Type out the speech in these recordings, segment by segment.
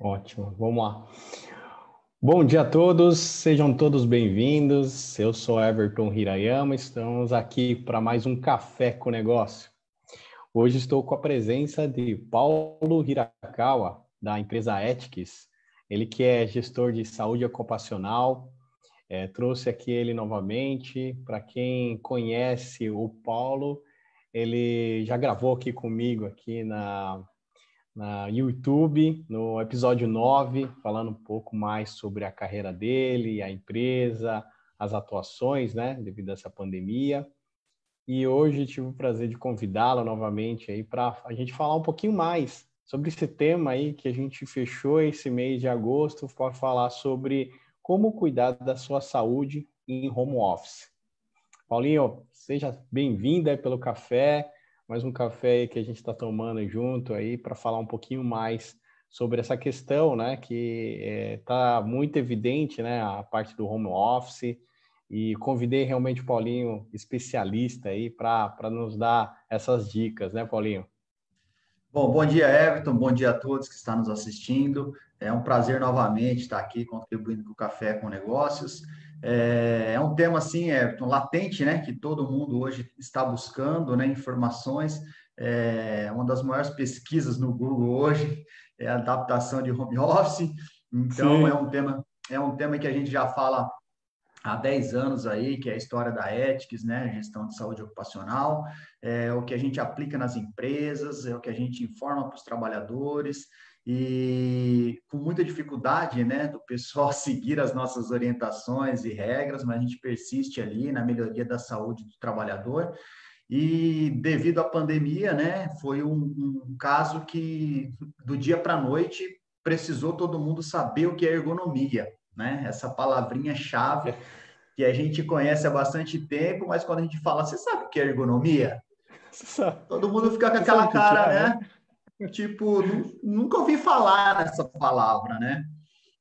Ótimo, vamos lá. Bom dia a todos, sejam todos bem-vindos. Eu sou Everton Hirayama, estamos aqui para mais um Café com Negócio. Hoje estou com a presença de Paulo Hirakawa, da empresa Ethics. Ele que é gestor de saúde ocupacional. Trouxe aqui ele novamente. Para quem conhece o Paulo, ele já gravou aqui comigo aqui na YouTube, no episódio 9, falando um pouco mais sobre a carreira dele, a empresa, as atuações, né, devido a essa pandemia. E hoje tive o prazer de convidá-lo novamente aí para a gente falar um pouquinho mais sobre esse tema aí que a gente fechou esse mês de agosto, para falar sobre como cuidar da sua saúde em home office. Paulinho, seja bem-vinda pelo café. Mais um café aí que a gente está tomando junto aí para falar um pouquinho mais sobre essa questão, né, que está muito evidente, né, a parte do home office, e convidei realmente o Paulinho, especialista aí, para nos dar essas dicas, né, Paulinho? Bom dia, Everton, bom dia a todos que estão nos assistindo. É um prazer novamente estar aqui contribuindo com o Café com Negócios. É um tema, assim, Everton, latente, né, que todo mundo hoje está buscando, né, informações. Uma das maiores pesquisas no Google hoje é a adaptação de home office. Então, Sim. é um tema que a gente já fala há 10 anos aí, que é a história da Ethics, né, gestão de saúde ocupacional, é o que a gente aplica nas empresas, é o que a gente informa para os trabalhadores, e com muita dificuldade, né, do pessoal seguir as nossas orientações e regras, mas a gente persiste ali na melhoria da saúde do trabalhador. E devido à pandemia, né, foi um caso que do dia para a noite precisou todo mundo saber o que é ergonomia, né? Essa palavrinha-chave que a gente conhece há bastante tempo, mas quando a gente fala, você sabe o que é ergonomia? Todo mundo fica com Você sabe aquela o que cara, é? né? Tipo, nunca ouvi falar nessa palavra, né?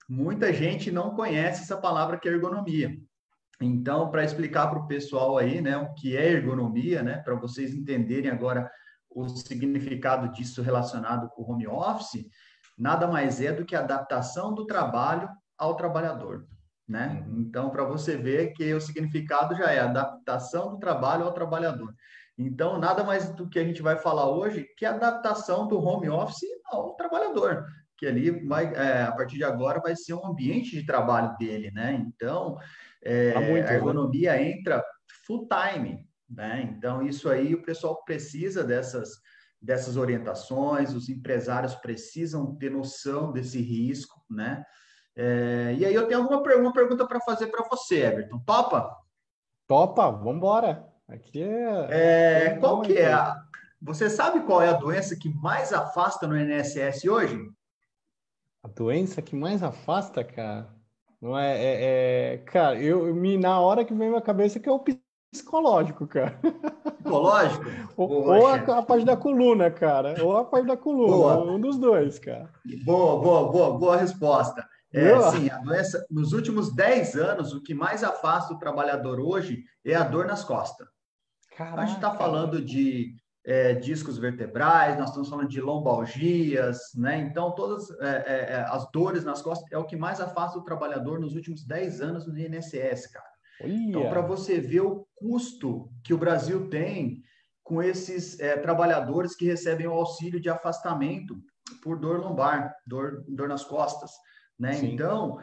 Muita gente não conhece essa palavra que é ergonomia. Então, para explicar para o pessoal aí, né, o que é ergonomia, né, para vocês entenderem agora o significado disso relacionado com o home office, nada mais é do que a adaptação do trabalho ao trabalhador, né? Uhum. Então, para você ver que o significado já é adaptação do trabalho ao trabalhador. Então, nada mais do que a gente vai falar hoje que a adaptação do home office ao trabalhador, que ali vai, a partir de agora vai ser um ambiente de trabalho dele, né? Então, Para a muitos, né? ergonomia entra full time, né? Então, isso aí o pessoal precisa dessas orientações, os empresários precisam ter noção desse risco, né? E aí eu tenho uma pergunta para fazer para você, Everton. Topa? Topa, vamos embora. Aqui Qual vamos aí, que é Paulinho. Você sabe qual é a doença que mais afasta no INSS hoje? A doença que mais afasta, cara, não cara, na hora que vem na minha cabeça que é o psicológico, cara. Psicológico? Ou Poxa, a parte da coluna, cara. Ou a parte da coluna, boa. um dos dois, cara. Boa resposta. Viu? Sim, a doença, nos últimos 10 anos, o que mais afasta o trabalhador hoje é a dor nas costas. Então, a gente está Caraca, falando de discos vertebrais, nós estamos falando de lombalgias, né? Então, todas as dores nas costas é o que mais afasta o trabalhador nos últimos 10 anos no INSS, cara. Então, para olha. você ver o custo que o Brasil tem com esses trabalhadores que recebem o auxílio de afastamento por dor lombar, dor nas costas, né? Sim. Então,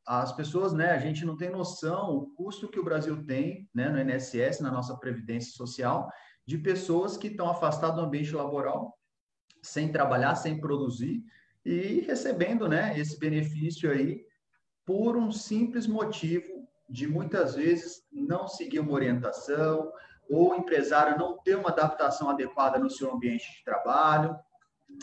as pessoas, né, a gente não tem noção o custo que o Brasil tem, né, no INSS, na nossa Previdência Social, de pessoas que estão afastadas do ambiente laboral, sem trabalhar, sem produzir, e recebendo, né, esse benefício aí por um simples motivo de muitas vezes não seguir uma orientação, ou o empresário não ter uma adaptação adequada no seu ambiente de trabalho,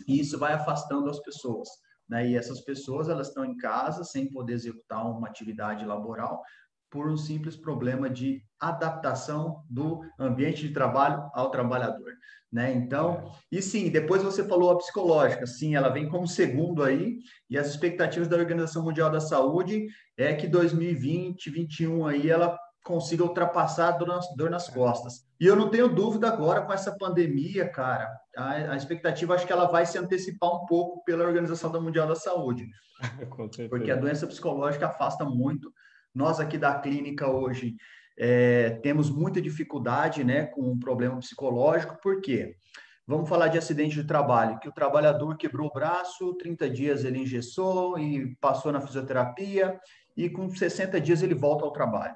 e isso vai afastando as pessoas, né? E essas pessoas, elas estão em casa sem poder executar uma atividade laboral por um simples problema de adaptação do ambiente de trabalho ao trabalhador, né? Então, e sim, depois você falou a psicológica, sim, ela vem como segundo aí, e as expectativas da Organização Mundial da Saúde é que 2020, 2021 aí ela consiga ultrapassar a dor nas costas. E eu não tenho dúvida agora com essa pandemia, cara, a expectativa acho que ela vai se antecipar um pouco pela Organização Mundial da Saúde, Com porque a certeza. doença psicológica afasta muito. Nós aqui da clínica hoje temos muita dificuldade, né, com o problema psicológico, por quê? Vamos falar de acidente de trabalho, que o trabalhador quebrou o braço, 30 dias ele engessou e passou na fisioterapia, e com 60 dias ele volta ao trabalho.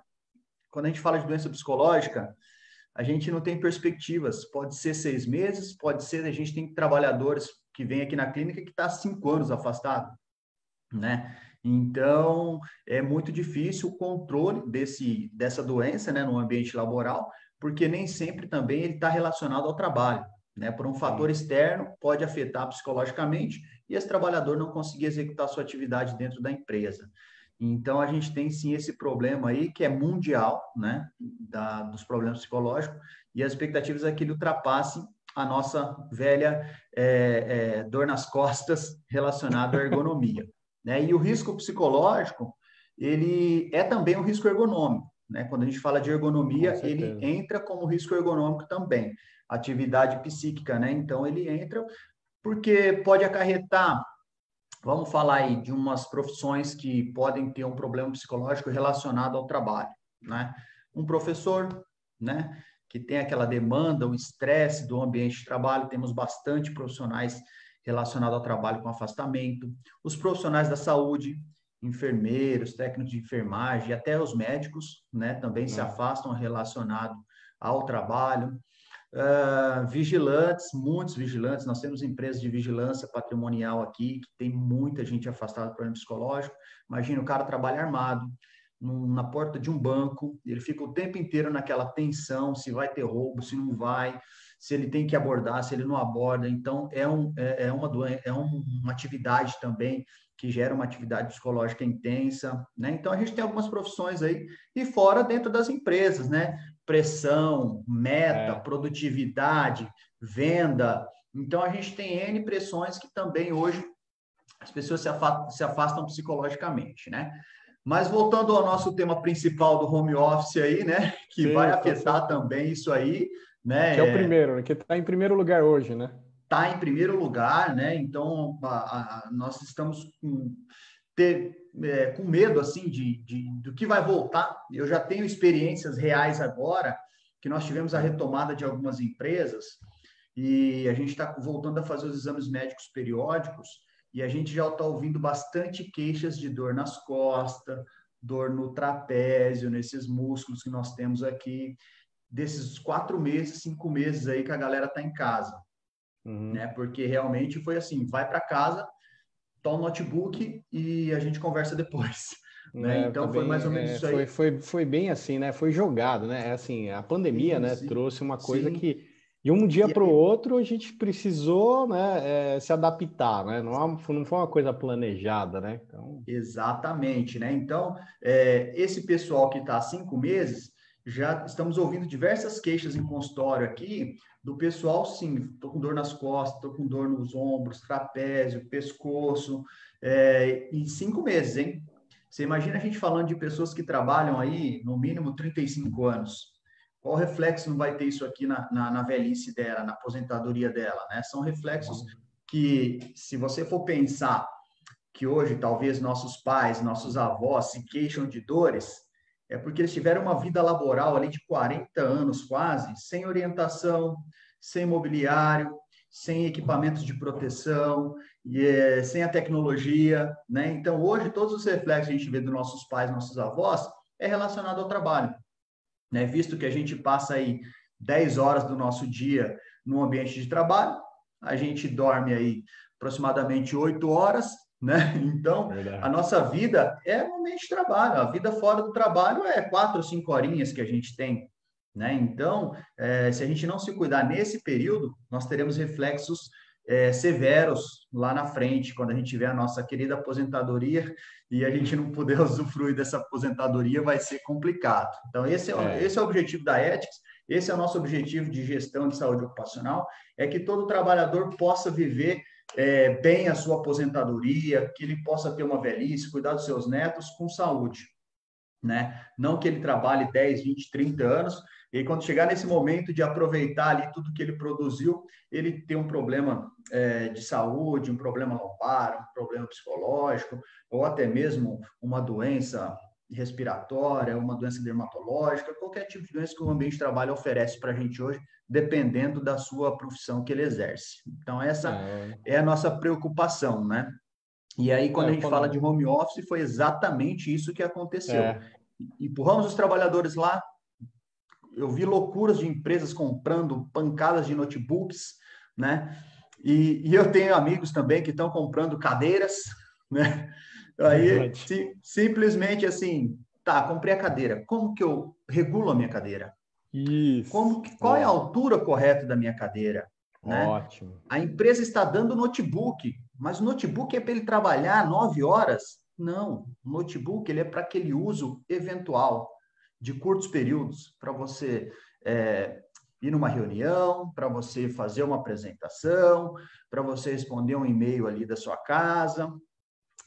Quando a gente fala de doença psicológica, a gente não tem perspectivas. Pode ser 6 meses, pode ser, a gente tem trabalhadores que vêm aqui na clínica que está 5 anos afastado, né? Então, é muito difícil o controle dessa doença, né, no ambiente laboral, porque nem sempre também ele está relacionado ao trabalho, né? Por um fator Sim. externo, pode afetar psicologicamente e esse trabalhador não conseguir executar sua atividade dentro da empresa. Então, a gente tem sim esse problema aí, que é mundial, né, dos problemas psicológicos, e as expectativas é que ele ultrapasse a nossa velha dor nas costas relacionada à ergonomia, né? E o risco psicológico, ele é também um risco ergonômico, né? Quando a gente fala de Com ergonomia, ele certeza. entra como risco ergonômico também, atividade psíquica, né? Então, ele entra porque pode acarretar. Vamos falar aí de umas profissões que podem ter um problema psicológico relacionado ao trabalho, né? Um professor, né, que tem aquela demanda, o estresse do ambiente de trabalho, temos bastante profissionais relacionados ao trabalho com afastamento. Os profissionais da saúde, enfermeiros, técnicos de enfermagem, até os médicos, né, também se Né? afastam relacionado ao trabalho. Vigilantes, muitos vigilantes, nós temos empresas de vigilância patrimonial aqui, que tem muita gente afastada do problema psicológico. Imagina, o cara trabalha armado, na porta de um banco, ele fica o tempo inteiro naquela tensão, se vai ter roubo, se não vai, se ele tem que abordar, se ele não aborda. Então, uma atividade também que gera uma atividade psicológica intensa, né? Então, a gente tem algumas profissões aí, e fora dentro das empresas, né? Pressão, meta, É. produtividade, venda. Então, a gente tem N pressões que também hoje as pessoas se afastam psicologicamente, né? Mas voltando ao nosso tema principal do home office aí, né? Que vai Sim, com afetar certeza. também isso aí, Que é o né? primeiro, né? Que está em primeiro lugar hoje, né? Tá em primeiro lugar, né? Então, nós estamos com medo, assim, do que vai voltar. Eu já tenho experiências reais agora, que nós tivemos a Hum. retomada de algumas empresas, e a gente está voltando a fazer os exames médicos periódicos, e a gente já está ouvindo bastante queixas de dor nas costas, dor no trapézio, nesses músculos que nós temos aqui, desses 4 meses, 5 meses aí que a galera está em casa, né? Uhum. Porque realmente foi assim, vai para casa, toma o notebook e a gente conversa depois, né? É, Então foi mais também ou menos isso foi, aí. foi bem assim, né? Foi jogado, né? É assim, a pandemia, Sim, né, sim, trouxe uma coisa sim. que de um dia E para o outro a gente precisou, né, se adaptar, né? Não foi uma coisa planejada, né? Então, exatamente, né? Então, esse pessoal que está há 5 meses, já estamos ouvindo diversas queixas em consultório aqui do pessoal, sim, estou com dor nas costas, estou com dor nos ombros, trapézio, pescoço, em 5 meses, hein? Você imagina a gente falando de pessoas que trabalham aí, no mínimo 35 anos. Qual reflexo não vai ter isso aqui na velhice dela, na aposentadoria dela, né? São reflexos uhum. que, se você for pensar que hoje talvez nossos pais, nossos avós se queixam de dores, é porque eles tiveram uma vida laboral ali de 40 anos quase, sem orientação, sem mobiliário, sem equipamentos de proteção, sem a tecnologia, né? Então, hoje, todos os reflexos que a gente vê dos nossos pais, nossos avós, é relacionado ao trabalho, né? Visto que a gente passa aí 10 horas do nosso dia no ambiente de trabalho, a gente dorme aí aproximadamente 8 horas, né? Então, a Verdade. nossa vida é um ambiente de trabalho, a vida fora do trabalho é 4 ou 5 horinhas que a gente tem, né? Então, se a gente não se cuidar nesse período, nós teremos reflexos severos lá na frente, quando a gente tiver a nossa querida aposentadoria e a gente não puder usufruir dessa aposentadoria, vai ser complicado. Então, É, esse é o objetivo da Ethics, esse é o nosso objetivo de gestão de saúde ocupacional, é que todo trabalhador possa viver bem a sua aposentadoria, que ele possa ter uma velhice, cuidar dos seus netos com saúde. né? Não que ele trabalhe 10, 20, 30 anos, e aí, quando chegar nesse momento de aproveitar ali tudo que ele produziu, ele tem um problema de saúde, um problema lombar, um problema psicológico, ou até mesmo uma doença respiratória, uma doença dermatológica, qualquer tipo de doença que o ambiente de trabalho oferece para a gente hoje, dependendo da sua profissão que ele exerce. Então, essa é a nossa preocupação, né? E aí, quando a gente fala de home office, foi exatamente isso que aconteceu. Empurramos os trabalhadores lá, eu vi loucuras de empresas comprando pancadas de notebooks, né? E eu tenho amigos também que estão comprando cadeiras, né? Aí, simplesmente assim, tá, comprei a cadeira. Como que eu regulo a minha cadeira? Isso. Qual é a altura correta da minha cadeira? Né? Ótimo. A empresa está dando notebook, mas o notebook é para ele trabalhar 9 horas? Não, o notebook ele é para aquele uso eventual, de curtos períodos, para você ir numa reunião, para você fazer uma apresentação, para você responder um e-mail ali da sua casa.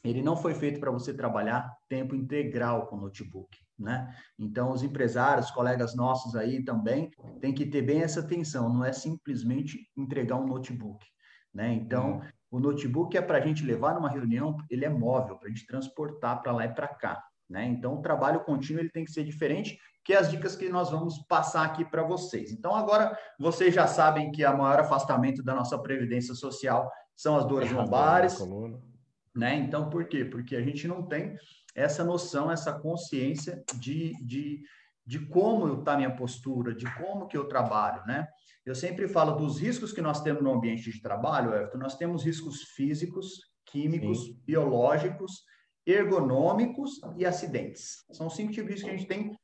Ele não foi feito para você trabalhar tempo integral com o notebook, né? Então, os empresários, colegas nossos aí também, têm que ter bem essa atenção, não é simplesmente entregar um notebook, né? Então, o notebook é para a gente levar numa reunião, ele é móvel, para a gente transportar para lá e para cá, né? Então, o trabalho contínuo ele tem que ser diferente, que é as dicas que nós vamos passar aqui para vocês. Então, agora, vocês já sabem que o maior afastamento da nossa Previdência Social são as dores lombares, né? Então, por quê? Porque a gente não tem essa noção, essa consciência de como está a minha postura, de como que eu trabalho, né? Eu sempre falo dos riscos que nós temos no ambiente de trabalho, Everton. Nós temos riscos físicos, químicos, biológicos, ergonômicos e acidentes. São 5 tipos de riscos que a gente tem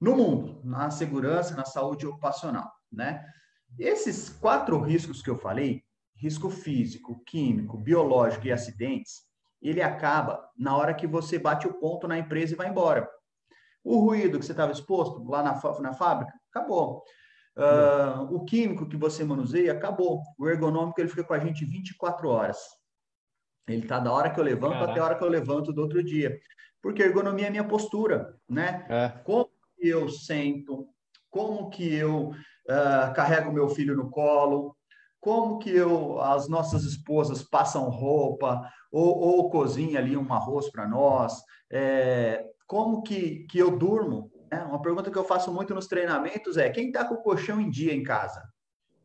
no mundo, na segurança, na saúde ocupacional, né? Esses 4 riscos que eu falei, risco físico, químico, biológico e acidentes, ele acaba na hora que você bate o ponto na empresa e vai embora. O ruído que você estava exposto lá na fábrica, acabou. O químico que você manuseia, acabou. O ergonômico, ele fica com a gente 24 horas. Ele está da hora que eu levanto até a hora que eu levanto do outro dia. Porque a ergonomia é minha postura, né? Como que eu sento, como que eu carrego meu filho no colo, como que as nossas esposas passam roupa ou cozinham ali um arroz para nós, como que eu durmo, né? Uma pergunta que eu faço muito nos treinamentos é: quem está com o colchão em dia em casa?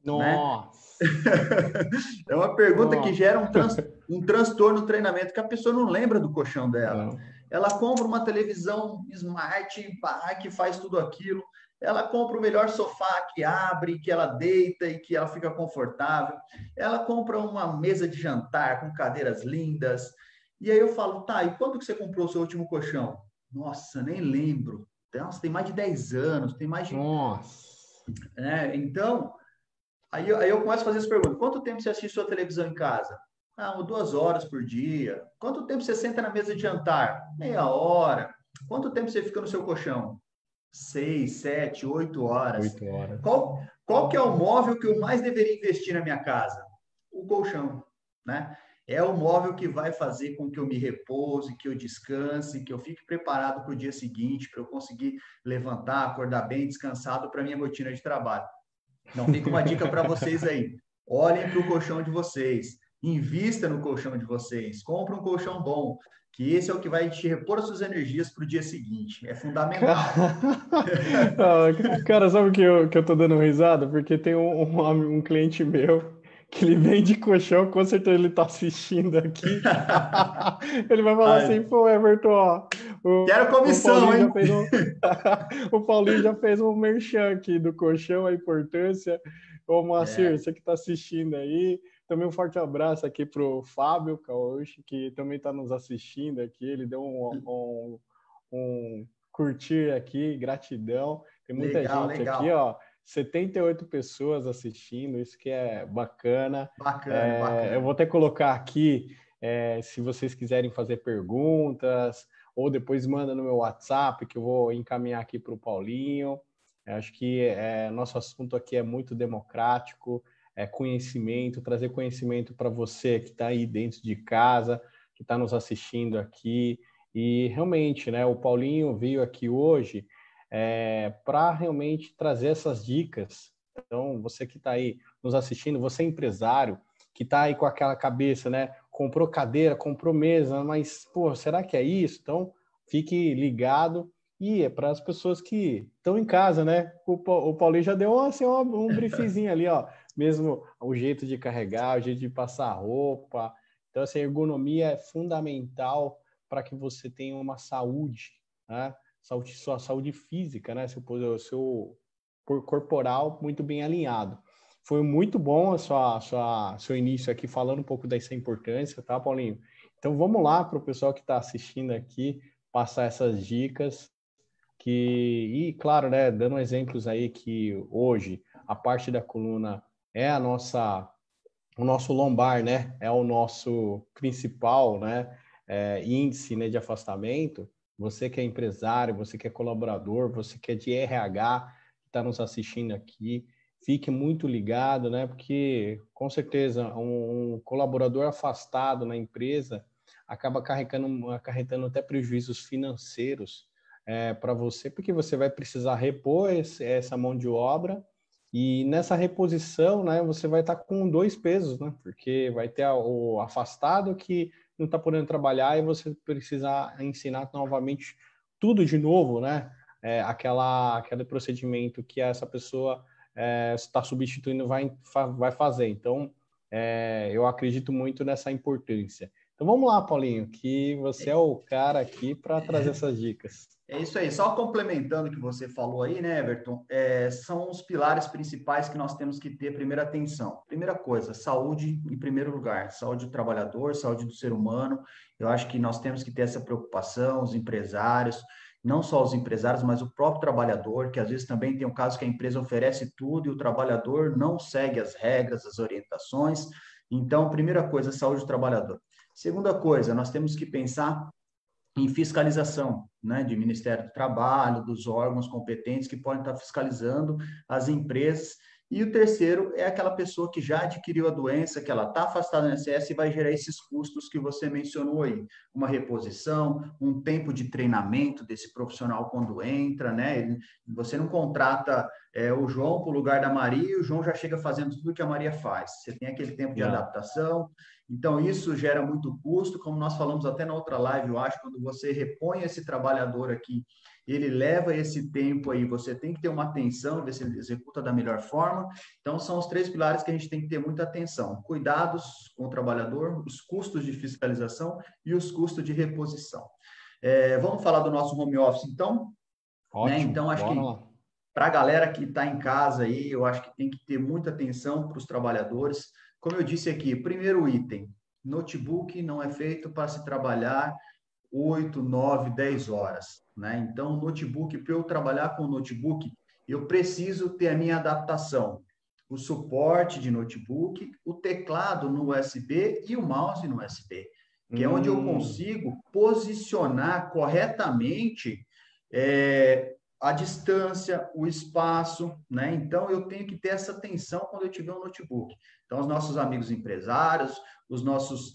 Nossa! Né? É uma pergunta que gera um transtorno no treinamento, que a pessoa não lembra do colchão dela. Ela compra uma televisão smart, que faz tudo aquilo. Ela compra o melhor sofá que abre, que ela deita e que ela fica confortável. Ela compra uma mesa de jantar com cadeiras lindas. E aí eu falo, tá, e quando que você comprou o seu último colchão? Nossa, nem lembro. Nossa, tem mais de 10 anos, tem mais de... Nossa! Então, aí eu começo a fazer as perguntas. Quanto tempo você assiste sua televisão em casa? 2 horas por dia. Quanto tempo você senta na mesa de jantar? Meia hora. Quanto tempo você fica no seu colchão? 6, 7, 8 horas. 8 horas. Qual que é o móvel que eu mais deveria investir na minha casa? O colchão, né? É o móvel que vai fazer com que eu me repouse, que eu descanse, que eu fique preparado para o dia seguinte, para eu conseguir levantar, acordar bem, descansado para a minha rotina de trabalho. Então, fica uma dica para vocês aí. Olhem para o colchão de vocês. Invista no colchão de vocês. Compre um colchão bom, que esse é o que vai te repor as suas energias para o dia seguinte. É fundamental. Cara, sabe que eu tô dando risada? Porque tem um cliente meu que ele vende colchão, com certeza ele tá assistindo aqui. Ele vai falar assim, pô, Everton, ó. Quero comissão, hein? O Paulinho já fez um merchan aqui do colchão, a importância. Ô, Moacir, você que tá assistindo aí. Também um forte abraço aqui pro Fábio Cauch, que também está nos assistindo aqui. Ele deu um curtir aqui, gratidão. Tem muita gente aqui, ó. 78 pessoas assistindo, isso que é bacana. Bacana. Eu vou até colocar aqui, se vocês quiserem fazer perguntas, ou depois manda no meu WhatsApp, que eu vou encaminhar aqui para o Paulinho. Acho que nosso assunto aqui é muito democrático, conhecimento, trazer conhecimento para você que está aí dentro de casa, que está nos assistindo aqui. E realmente, né, o Paulinho veio aqui hoje para realmente trazer essas dicas. Então, você que está aí nos assistindo, você é empresário, que está aí com aquela cabeça, né? Comprou cadeira, comprou mesa, mas, pô, será que é isso? Então, fique ligado. E é para as pessoas que estão em casa, né? O Paulinho já deu assim, um briefzinho ali, ó. Mesmo o jeito de carregar, o jeito de passar roupa. Então, essa ergonomia é fundamental para que você tenha uma saúde, né? Sua saúde física, né? Seu corporal muito bem alinhado. Foi muito bom seu início aqui falando um pouco dessa importância, tá, Paulinho? Então vamos lá para o pessoal que está assistindo aqui passar essas dicas e claro, né, dando exemplos aí que hoje a parte da coluna é o nosso lombar, né, é o nosso principal, né, índice, né, de afastamento. Você que é empresário, você que é colaborador, você que é de RH, que está nos assistindo aqui, fique muito ligado, né, porque com certeza um colaborador afastado na empresa acaba acarretando até prejuízos financeiros para você, porque você vai precisar repor essa mão de obra e nessa reposição, né, você vai estar com dois pesos, né, porque vai ter o afastado que não está podendo trabalhar e você precisa ensinar novamente tudo de novo, né, aquele procedimento que essa pessoa está substituindo vai fazer. Então, eu acredito muito nessa importância. Então vamos lá, Paulinho, que você é o cara aqui para trazer essas dicas. É isso aí. Só complementando o que você falou aí, né, Everton? São os pilares principais que nós temos que ter primeira atenção. Primeira coisa, saúde em primeiro lugar. Saúde do trabalhador, saúde do ser humano. Eu acho que nós temos que ter essa preocupação, os empresários, não só os empresários, mas o próprio trabalhador, que às vezes também tem um caso que a empresa oferece tudo e o trabalhador não segue as regras, as orientações. Então, primeira coisa, saúde do trabalhador. Segunda coisa, nós temos que pensar em fiscalização, né, de Ministério do Trabalho, dos órgãos competentes que podem estar fiscalizando as empresas. E o terceiro é aquela pessoa que já adquiriu a doença, que ela está afastada do INSS e vai gerar esses custos que você mencionou aí. Uma reposição, um tempo de treinamento desse profissional quando entra, né? Você não contrata o João para o lugar da Maria e o João já chega fazendo tudo que a Maria faz. Você tem aquele tempo de adaptação. Então, isso gera muito custo, como nós falamos até na outra live, eu acho, quando você repõe esse trabalhador aqui, ele leva esse tempo aí, você tem que ter uma atenção, ver se ele executa da melhor forma. Então, são os três pilares que a gente tem que ter muita atenção. Cuidados com o trabalhador, os custos de fiscalização e os custos de reposição. Vamos falar do nosso home office, então? Ótimo, né? Então, acho que para a galera que está em casa aí, eu acho que tem que ter muita atenção para os trabalhadores. Como eu disse aqui, primeiro item, notebook não é feito para se trabalhar 8, 9, 10 horas, né? Então, notebook, para eu trabalhar com notebook, eu preciso ter a minha adaptação, o suporte de notebook, o teclado no USB e o mouse no USB, que é onde eu consigo posicionar corretamente a distância, o espaço, né? Então, eu tenho que ter essa atenção quando eu tiver um notebook. Então, os nossos amigos empresários, os nossos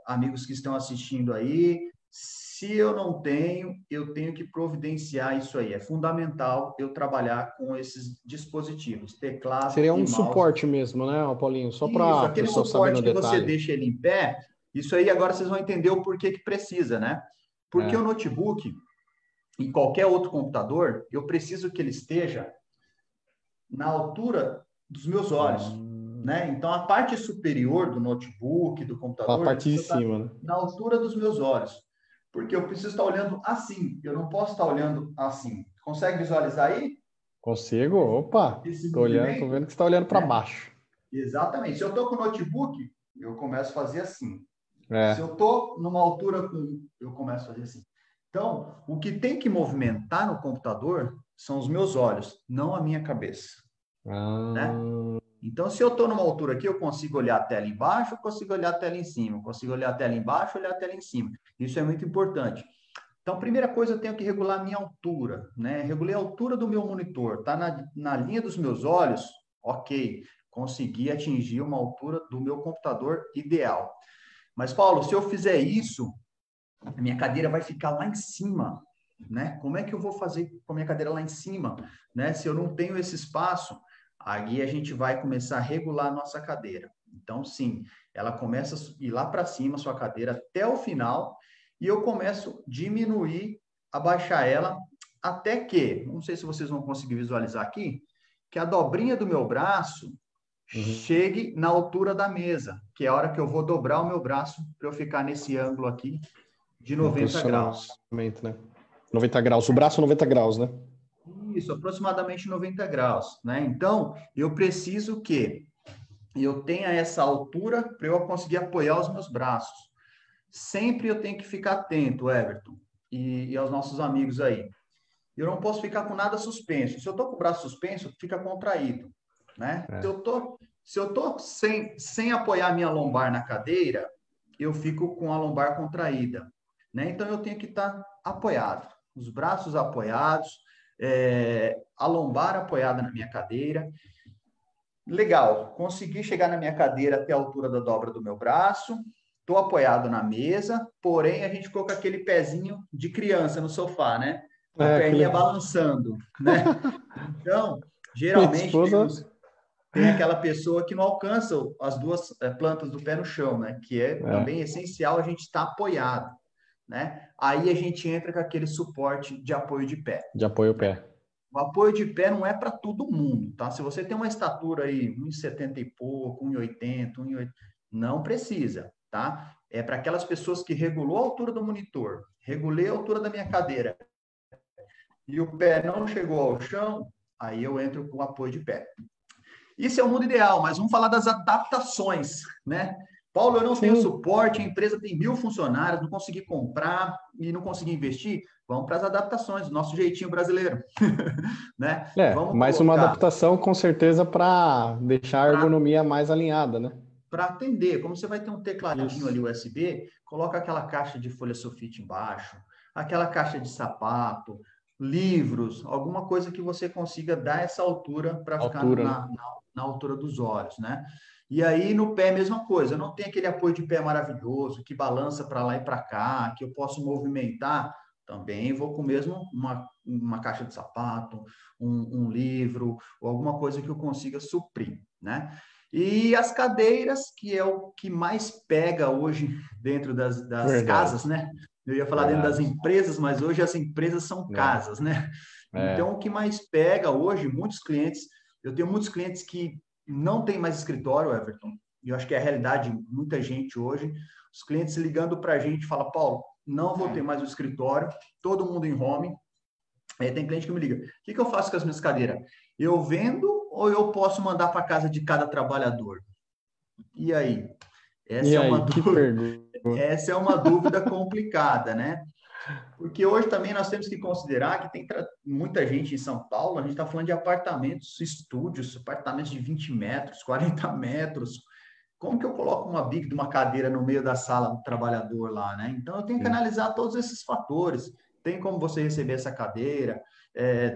amigos que estão assistindo aí, se eu não tenho, eu tenho que providenciar isso aí. É fundamental eu trabalhar com esses dispositivos, teclado Seria e um mouse. suporte mesmo, né, Paulinho? Só Isso, para a aquele pessoa saber suporte no que você detalhe. deixa ele em pé, isso aí agora vocês vão entender o porquê que precisa, né? Porque o notebook e qualquer outro computador, eu preciso que ele esteja na altura dos meus olhos, né? Então, a parte superior do notebook, do computador, A ele parte de precisa estar cima, né? na altura dos meus olhos, porque eu preciso estar olhando assim, eu não posso estar olhando assim. Consegue visualizar aí? Consigo? Opa! Esse Tô olhando, tô movimento, vendo que você está olhando para né? baixo. Exatamente. Se eu estou com o notebook, eu começo a fazer assim. Se É. eu estou numa altura eu começo a fazer assim. Então, o que tem que movimentar no computador são os meus olhos, não a minha cabeça, né? Ah, Então, se eu estou numa altura aqui, eu consigo olhar a tela embaixo, eu consigo olhar a tela em cima, eu consigo olhar a tela embaixo, olhar a tela em cima. Isso é muito importante. Então, primeira coisa, eu tenho que regular a minha altura, né? Regulei a altura do meu monitor, tá na linha dos meus olhos, ok, consegui atingir uma altura do meu computador ideal. Mas, Paulo, se eu fizer isso, a minha cadeira vai ficar lá em cima, né? Como é que eu vou fazer com a minha cadeira lá em cima, né? Se eu não tenho esse espaço, aí a gente vai começar a regular a nossa cadeira. Então, sim, ela começa a ir lá para cima, a sua cadeira, até o final, e eu começo a diminuir, abaixar ela, até que, não sei se vocês vão conseguir visualizar aqui, que a dobrinha do meu braço chegue na altura da mesa, que é a hora que eu vou dobrar o meu braço para eu ficar nesse ângulo aqui de 90 graus. Né? 90 graus, o braço 90 graus, né? Isso, aproximadamente 90 graus, né? Então, eu preciso que eu tenha essa altura para eu conseguir apoiar os meus braços. Sempre eu tenho que ficar atento, Everton, e aos nossos amigos aí. Eu não posso ficar com nada suspenso. Se eu estou com o braço suspenso, fica contraído, né? Se eu tô sem apoiar a minha lombar na cadeira, eu fico com a lombar contraída, né? Então, eu tenho que estar apoiado, os braços apoiados, a lombar apoiada na minha cadeira. Legal, consegui chegar na minha cadeira até a altura da dobra do meu braço, estou apoiado na mesa, porém a gente ficou com aquele pezinho de criança no sofá, né? A perninha balançando, né? Então, geralmente tem aquela pessoa que não alcança as duas plantas do pé no chão, né? Que é também essencial a gente estar apoiado, né? Aí a gente entra com aquele suporte de apoio de pé. De apoio ao pé. O apoio de pé não é para todo mundo, tá? Se você tem uma estatura aí, 1,70 e pouco, 1,80, 1,80, não precisa, tá? É para aquelas pessoas que regulou a altura do monitor, regulei a altura da minha cadeira e o pé não chegou ao chão, aí eu entro com apoio de pé. Isso é o mundo ideal, mas vamos falar das adaptações, né? Paulo, eu não tenho suporte, a empresa tem 1.000 funcionários, não consegui comprar e não consegui investir. Vamos para as adaptações, nosso jeitinho brasileiro. Né? Vamos mais uma adaptação, com certeza, para deixar a ergonomia mais alinhada, né? Para atender, como você vai ter um tecladinho ali USB, coloca aquela caixa de folha sulfite embaixo, aquela caixa de sapato, livros, alguma coisa que você consiga dar essa altura para ficar na altura dos olhos, né? E aí, no pé, mesma coisa. Eu não tenho aquele apoio de pé maravilhoso, que balança para lá e para cá, que eu posso movimentar. Também vou com mesmo uma caixa de sapato, um livro, ou alguma coisa que eu consiga suprir, né? E as cadeiras, que é o que mais pega hoje dentro das casas, né? Eu ia falar dentro das empresas, mas hoje as empresas são casas, né? Então, o que mais pega hoje, eu tenho muitos clientes que não tem mais escritório, Everton, e eu acho que é a realidade de muita gente hoje, os clientes ligando para a gente falam, Paulo, não vou ter mais o escritório, todo mundo em home. Tem cliente que me liga, o que eu faço com as minhas cadeiras? Eu vendo ou eu posso mandar para casa de cada trabalhador? E aí? Essa é uma dúvida complicada, né? Porque hoje também nós temos que considerar que tem muita gente em São Paulo, a gente está falando de apartamentos, estúdios, apartamentos de 20 metros, 40 metros. Como que eu coloco uma bica de uma cadeira no meio da sala do trabalhador lá, né? Então, eu tenho que analisar todos esses fatores. Tem como você receber essa cadeira,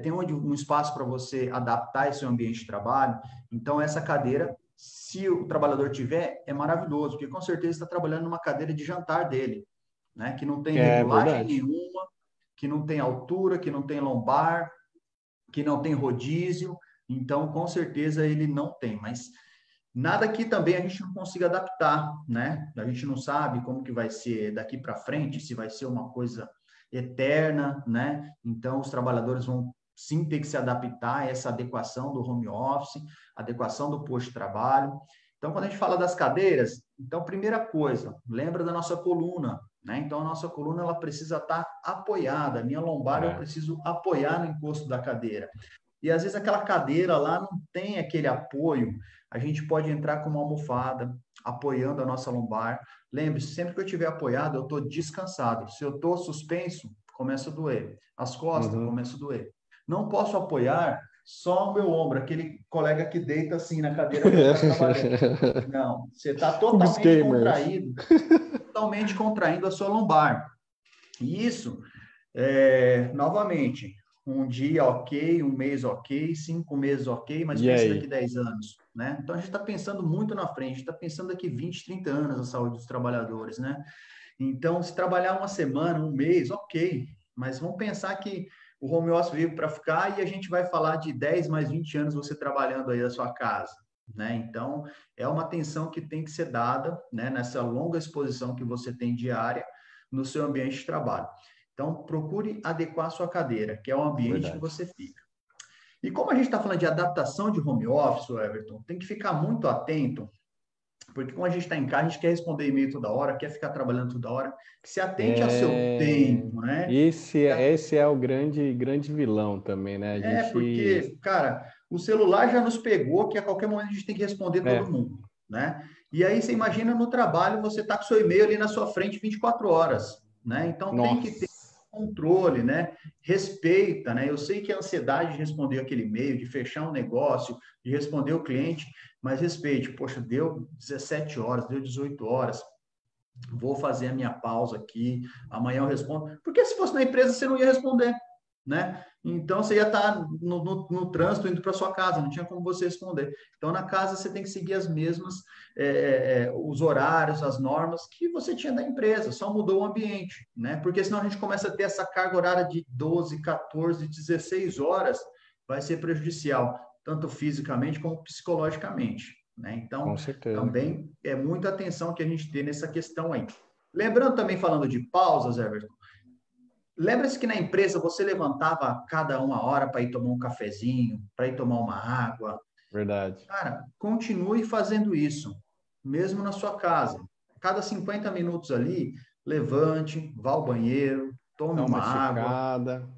tem um espaço para você adaptar esse ambiente de trabalho. Então, essa cadeira, se o trabalhador tiver, é maravilhoso, porque com certeza está trabalhando numa cadeira de jantar dele, né? Que não tem regulagem nenhuma, que não tem altura, que não tem lombar, que não tem rodízio. Então, com certeza, ele não tem. Mas nada que também a gente não consiga adaptar, né? A gente não sabe como que vai ser daqui para frente, se vai ser uma coisa eterna, né? Então, os trabalhadores vão sim ter que se adaptar a essa adequação do home office, adequação do posto de trabalho. Então, quando a gente fala das cadeiras, então, primeira coisa, lembra da nossa coluna, né? Então, a nossa coluna ela precisa estar apoiada, a minha lombar eu preciso apoiar no encosto da cadeira. E às vezes aquela cadeira lá não tem aquele apoio, a gente pode entrar com uma almofada, apoiando a nossa lombar. Lembre-se, sempre que eu estiver apoiado, eu estou descansado. Se eu estou suspenso, começa a doer. As costas começam a doer. Não posso apoiar só o meu ombro, aquele colega que deita assim na cadeira que está trabalhando. Não, você está totalmente contraindo a sua lombar. E isso, novamente, um dia ok, um mês ok, 5 meses ok, mas pensa daqui 10 anos, né? Então, a gente está pensando muito na frente, está pensando daqui 20, 30 anos a saúde dos trabalhadores, né? Então, se trabalhar uma semana, um mês, ok, mas vamos pensar que o home office veio para ficar e a gente vai falar de 10 mais 20 anos você trabalhando aí da sua casa, né? Então, é uma atenção que tem que ser dada, né, nessa longa exposição que você tem diária no seu ambiente de trabalho. Então, procure adequar a sua cadeira, que é o ambiente que Verdade. você fica. E como a gente está falando de adaptação de home office, Everton, tem que ficar muito atento, porque como a gente está em casa, a gente quer responder e-mail toda hora, quer ficar trabalhando toda hora, se atente ao seu É, tempo, né? esse é o grande vilão também, né? A É gente, porque, cara, o celular já nos pegou que a qualquer momento a gente tem que responder todo é, mundo, né? E aí você imagina no trabalho, você tá com seu e-mail ali na sua frente 24 horas, né? Então tem que ter nossa, controle, né? Respeita, né? Eu sei que a ansiedade de responder aquele e-mail, de fechar um negócio, de responder o cliente, mas respeite. Poxa, deu 17 horas, deu 18 horas, vou fazer a minha pausa aqui, amanhã eu respondo. Porque se fosse na empresa, você não ia responder, né? Então você ia estar no trânsito indo para sua casa, não tinha como você responder. Então na casa você tem que seguir as mesmas, os horários, as normas que você tinha da empresa, só mudou o ambiente, né? Porque senão a gente começa a ter essa carga horária de 12, 14, 16 horas, vai ser prejudicial, tanto fisicamente como psicologicamente, né? Então com certeza. também é muita atenção que a gente tem nessa questão aí. Lembrando também, falando de pausas, Everton, lembra-se que na empresa você levantava cada uma hora para ir tomar um cafezinho, para ir tomar uma água. Verdade. Cara, continue fazendo isso, mesmo na sua casa. Cada 50 minutos ali, levante, vá ao banheiro, tome Dá uma uma água, esticada.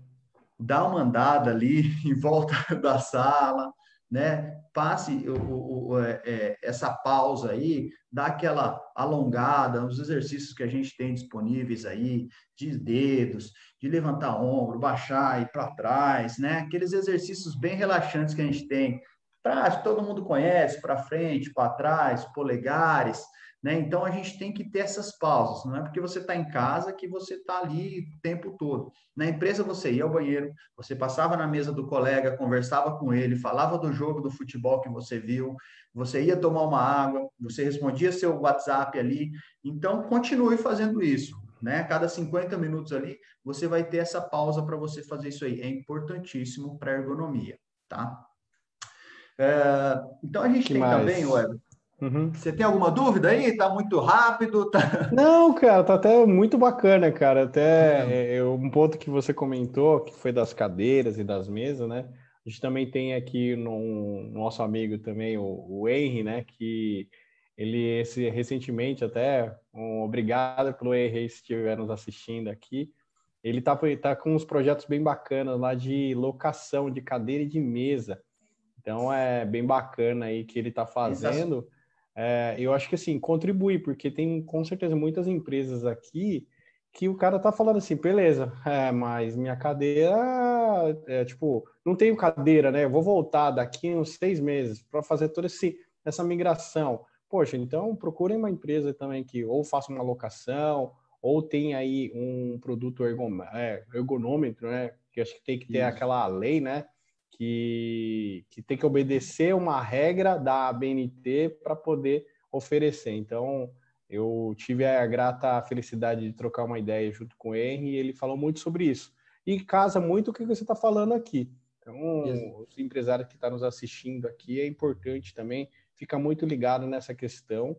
dá uma andada ali em volta da sala, né? Passe essa pausa aí, dá aquela alongada, os exercícios que a gente tem disponíveis aí, de dedos, de levantar ombro, baixar e para trás, né? Aqueles exercícios bem relaxantes que a gente tem. Todo mundo conhece, para frente, para trás, polegares, né? Então a gente tem que ter essas pausas, não é porque você está em casa que você está ali o tempo todo. Na empresa você ia ao banheiro, você passava na mesa do colega, conversava com ele, falava do jogo do futebol que você viu, você ia tomar uma água, você respondia seu WhatsApp ali. Então, continue fazendo isso, né? Cada 50 minutos ali, você vai ter essa pausa para você fazer isso aí. É importantíssimo para a ergonomia, tá? Então, a gente Que tem também, mais? Web, Uhum. você tem alguma dúvida aí? Tá muito rápido? Tá... Não, cara, tá até muito bacana, cara. Até um ponto que você comentou, que foi das cadeiras e das mesas, né? A gente também tem aqui no nosso amigo também, o Henry, né? Que ele recentemente até, obrigado pelo Henry se estiver nos assistindo aqui. Ele tá com uns projetos bem bacanas lá de locação de cadeira e de mesa. Então é bem bacana aí que ele está Sensacional. fazendo. Eu acho que assim, contribui, porque tem com certeza muitas empresas aqui que o cara tá falando assim, beleza, mas minha cadeira tipo, não tenho cadeira, né? Eu vou voltar daqui uns 6 meses para fazer toda essa migração. Poxa, então procurem uma empresa também que ou faça uma locação, ou tem aí um produto ergonômetro, né? Que acho que tem que ter Isso. aquela lei, né? Que tem que obedecer uma regra da ABNT para poder oferecer. Então, eu tive a grata felicidade de trocar uma ideia junto com ele e ele falou muito sobre isso. E casa muito com o que você está falando aqui. Então, os empresários que estão nos assistindo aqui, é importante também ficar muito ligado nessa questão.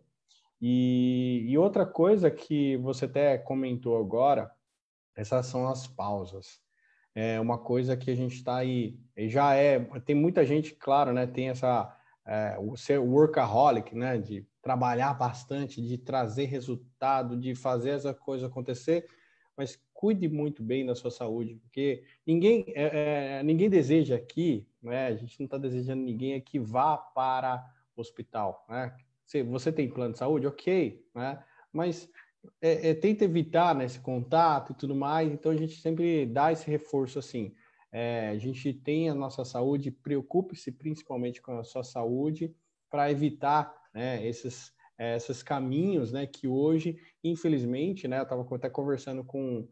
E outra coisa que você até comentou agora, essas são as pausas. É uma coisa que a gente está aí, tem muita gente, claro, né, tem o ser workaholic, né, de trabalhar bastante, de trazer resultado, de fazer essa coisa acontecer, mas cuide muito bem da sua saúde, porque ninguém deseja aqui, né, a gente não está desejando ninguém que vá para o hospital, né, se você tem plano de saúde, ok, né, mas tenta evitar, né, esse contato e tudo mais, então a gente sempre dá esse reforço assim, a gente tem a nossa saúde, preocupe-se principalmente com a sua saúde para evitar, né, esses caminhos, né, que hoje, infelizmente, né, eu estava até conversando com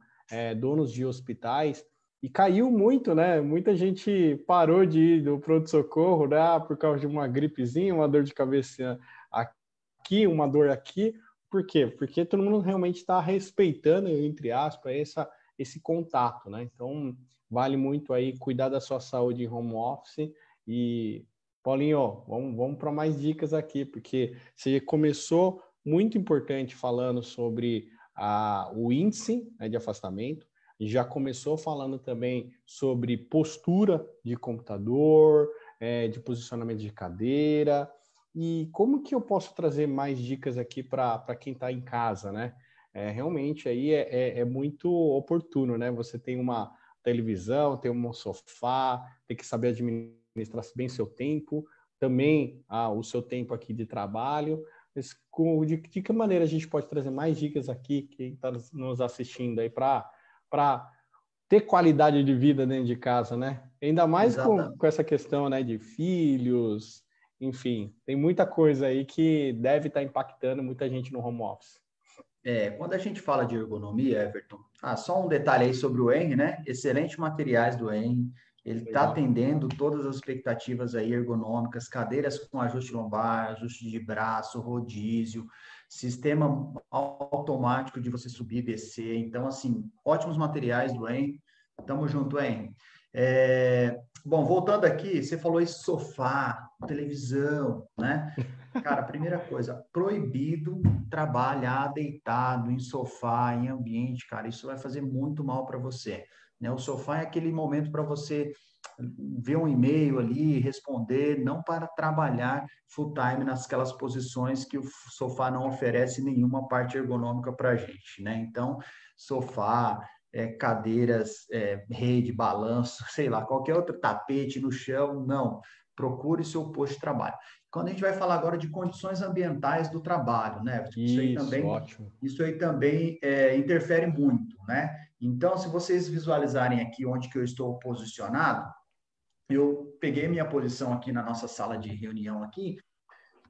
donos de hospitais e caiu muito, né, muita gente parou de ir do pronto-socorro, né, por causa de uma gripezinha, uma dor de cabeça aqui, uma dor aqui, Por quê? Porque todo mundo realmente está respeitando, entre aspas, esse contato, né? Então, vale muito aí cuidar da sua saúde em home office. E, Paulinho, vamos para mais dicas aqui, porque você começou muito importante falando sobre o índice, né, de afastamento, já começou falando também sobre postura de computador, de posicionamento de cadeira. E como que eu posso trazer mais dicas aqui para quem está em casa, né? Realmente aí é muito oportuno, né? Você tem uma televisão, tem um sofá, tem que saber administrar bem seu tempo, também o seu tempo aqui de trabalho. Mas de que maneira a gente pode trazer mais dicas aqui, quem está nos assistindo aí, para ter qualidade de vida dentro de casa, né? Ainda mais com essa questão, né, de filhos, enfim, tem muita coisa aí que deve estar impactando muita gente no home office. Quando a gente fala de ergonomia, Everton, só um detalhe aí sobre o Henry, né? Excelentes materiais do Henry, ele está atendendo todas as expectativas aí ergonômicas, cadeiras com ajuste lombar, ajuste de braço, rodízio, sistema automático de você subir e descer. Então, assim, ótimos materiais do Henry. Tamo junto, Henry. Bom, voltando aqui, você falou esse sofá, televisão, né? Cara, primeira coisa, proibido trabalhar deitado em sofá, em ambiente, cara, isso vai fazer muito mal para você, né? O sofá é aquele momento para você ver um e-mail ali, responder, não para trabalhar full time naquelas posições que o sofá não oferece nenhuma parte ergonômica para a gente, né? Então, sofá, cadeiras, rede, balanço, sei lá, qualquer outro tapete no chão, não. Procure seu posto de trabalho. Quando a gente vai falar agora de condições ambientais do trabalho, né? Ótimo. Isso aí também interfere muito, né? Então, se vocês visualizarem aqui onde que eu estou posicionado, eu peguei minha posição aqui na nossa sala de reunião aqui,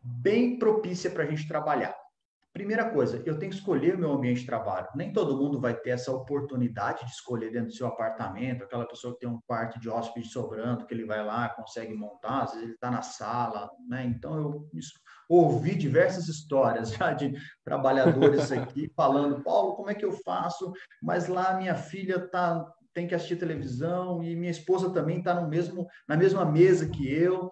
bem propícia para a gente trabalhar. Primeira coisa, eu tenho que escolher o meu ambiente de trabalho. Nem todo mundo vai ter essa oportunidade de escolher dentro do seu apartamento, aquela pessoa que tem um quarto de hóspede sobrando, que ele vai lá, consegue montar, às vezes ele está na sala, né? Então, eu ouvi diversas histórias já de trabalhadores aqui falando, Paulo, como é que eu faço? Mas lá minha filha tem que assistir televisão e minha esposa também está na mesma mesa que eu.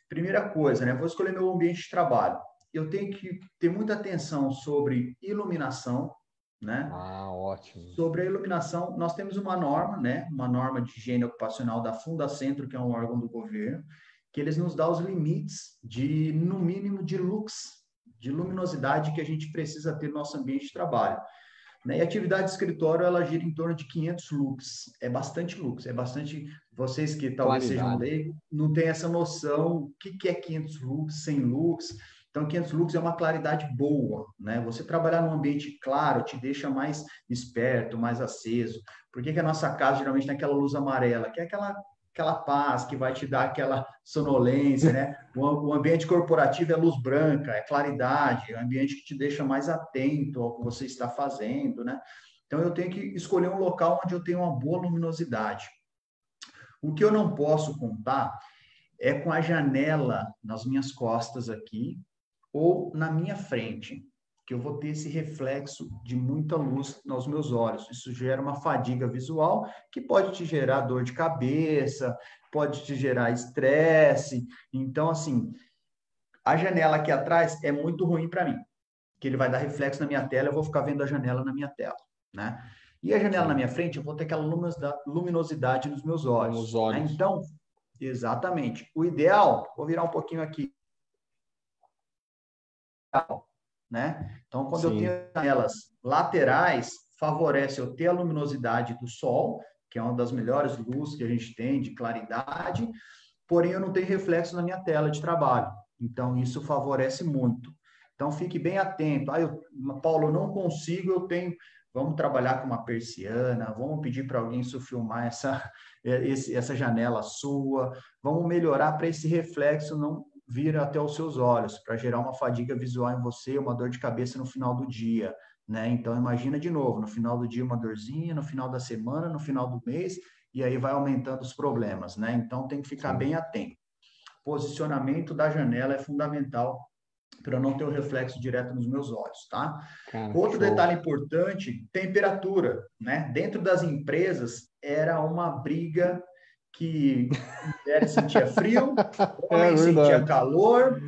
Primeira coisa, né? Vou escolher meu ambiente de trabalho. Eu tenho que ter muita atenção sobre iluminação, né? Ótimo. Sobre a iluminação, nós temos uma norma, né? Uma norma de higiene ocupacional da Fundacentro, que é um órgão do governo, que eles nos dão os limites no mínimo, de lux, de luminosidade que a gente precisa ter no nosso ambiente de trabalho. Né? E a atividade de escritório, ela gira em torno de 500 lux. É bastante lux, é bastante... Vocês que talvez sejam leigos, não têm essa noção o que é 500 lux, 100 lux. Então, 500 lux é uma claridade boa, né? Você trabalhar num ambiente claro te deixa mais esperto, mais aceso. Por que a nossa casa geralmente tem aquela luz amarela? Que é aquela paz que vai te dar aquela sonolência, né? O ambiente corporativo é luz branca, é claridade, é um ambiente que te deixa mais atento ao que você está fazendo, né? Então, eu tenho que escolher um local onde eu tenho uma boa luminosidade. O que eu não posso contar é com a janela nas minhas costas aqui ou na minha frente, que eu vou ter esse reflexo de muita luz nos meus olhos. Isso gera uma fadiga visual que pode te gerar dor de cabeça, pode te gerar estresse. Então, assim, a janela aqui atrás é muito ruim para mim, que ele vai dar reflexo na minha tela, eu vou ficar vendo a janela na minha tela, né? E a janela na minha frente, eu vou ter aquela luminosidade nos meus olhos. Nos olhos. Né? Então, exatamente. O ideal, vou virar um pouquinho aqui, né? Então, quando eu tenho janelas laterais, favorece eu ter a luminosidade do sol, que é uma das melhores luzes que a gente tem de claridade, porém eu não tenho reflexo na minha tela de trabalho. Então, isso favorece muito. Então, fique bem atento. Paulo, eu não consigo, eu tenho... Vamos trabalhar com uma persiana, vamos pedir para alguém filmar essa janela sua, vamos melhorar para esse reflexo não vir até os seus olhos, para gerar uma fadiga visual em você, uma dor de cabeça no final do dia, né? Então, imagina de novo, no final do dia uma dorzinha, no final da semana, no final do mês, e aí vai aumentando os problemas, né? Então, tem que ficar bem atento. Posicionamento da janela é fundamental para não ter o reflexo direto nos meus olhos, tá? Cara, Outro show. detalhe importante, temperatura, né? Dentro das empresas era uma briga que mulheres sentia frio, É homens sentia verdade. calor,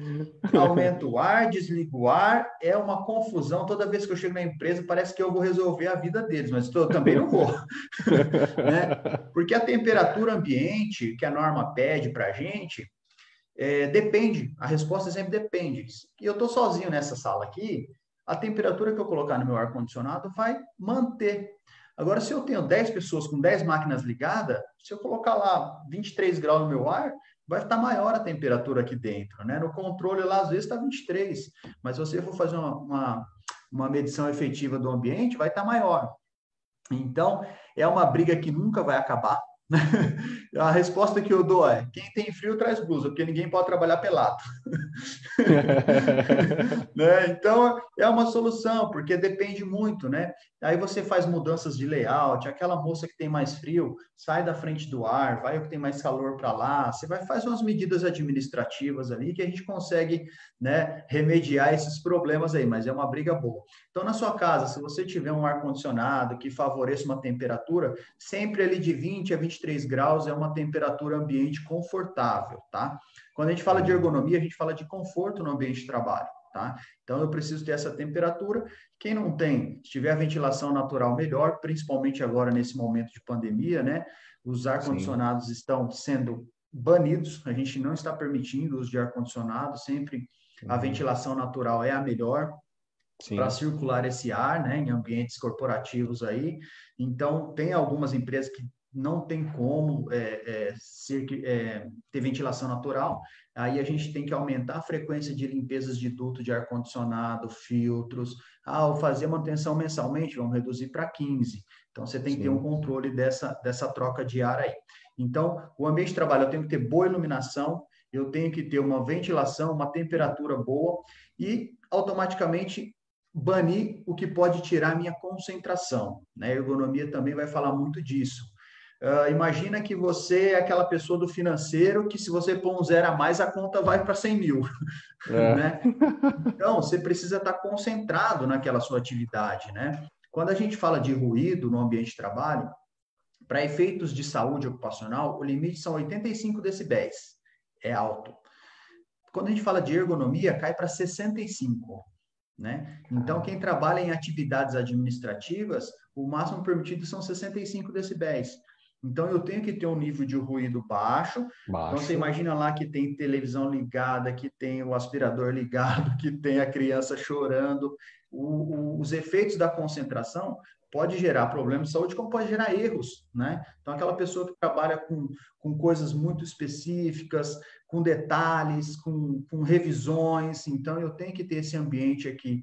aumenta o ar, desliga o ar, é uma confusão. Toda vez que eu chego na empresa, parece que eu vou resolver a vida deles, mas eu também não vou, né? Porque a temperatura ambiente que a norma pede para a gente, depende, a resposta sempre depende. E eu estou sozinho nessa sala aqui, a temperatura que eu colocar no meu ar-condicionado vai manter. Agora, se eu tenho 10 pessoas com 10 máquinas ligadas, se eu colocar lá 23 graus no meu ar, vai estar maior a temperatura aqui dentro, né? No controle lá, às vezes está 23, mas se você for fazer uma medição efetiva do ambiente, vai estar maior. Então, é uma briga que nunca vai acabar. A resposta que eu dou é: quem tem frio traz blusa, porque ninguém pode trabalhar pelado. Né? Então, é uma solução, porque depende muito, né? Aí você faz mudanças de layout, aquela moça que tem mais frio, sai da frente do ar, vai o que tem mais calor para lá, você vai fazer umas medidas administrativas ali que a gente consegue, né, remediar esses problemas aí, mas é uma briga boa. Então, na sua casa, se você tiver um ar-condicionado que favoreça uma temperatura, sempre ali de 20 a 23 graus é uma temperatura ambiente confortável, tá? Quando a gente fala de ergonomia, a gente fala de conforto no ambiente de trabalho, tá? Então, eu preciso ter essa temperatura. Quem não tem, se tiver a ventilação natural, melhor, principalmente agora nesse momento de pandemia, né? Os Sim. ar-condicionados estão sendo banidos, a gente não está permitindo o uso de ar-condicionado, sempre a Uhum. ventilação natural é a melhor para Sim. circular esse ar, né, em ambientes corporativos aí. Então, tem algumas empresas que não tem como ter ventilação natural, aí a gente tem que aumentar a frequência de limpezas de duto de ar-condicionado, filtros. Ao fazer manutenção mensalmente, vamos reduzir para 15. Então, você tem que ter um Sim. controle dessa troca de ar aí. Então, o ambiente de trabalho, eu tenho que ter boa iluminação, eu tenho que ter uma ventilação, uma temperatura boa e, automaticamente, banir o que pode tirar a minha concentração. Né? A ergonomia também vai falar muito disso. Imagina que você é aquela pessoa do financeiro que, se você pôr um zero a mais, a conta vai para 100 mil. É. Né? Então, você precisa estar concentrado naquela sua atividade. Né? Quando a gente fala de ruído no ambiente de trabalho, para efeitos de saúde ocupacional, o limite são 85 decibéis. É alto. Quando a gente fala de ergonomia, cai para 65. Né? Então, quem trabalha em atividades administrativas, o máximo permitido são 65 decibéis. Então, eu tenho que ter um nível de ruído baixo. Então, você Baixo. imagina lá que tem televisão ligada, que tem o aspirador ligado, que tem a criança chorando. Os efeitos da concentração pode gerar problemas de saúde, como pode gerar erros, né? Então, aquela pessoa que trabalha com coisas muito específicas, com detalhes, com revisões. Então, eu tenho que ter esse ambiente aqui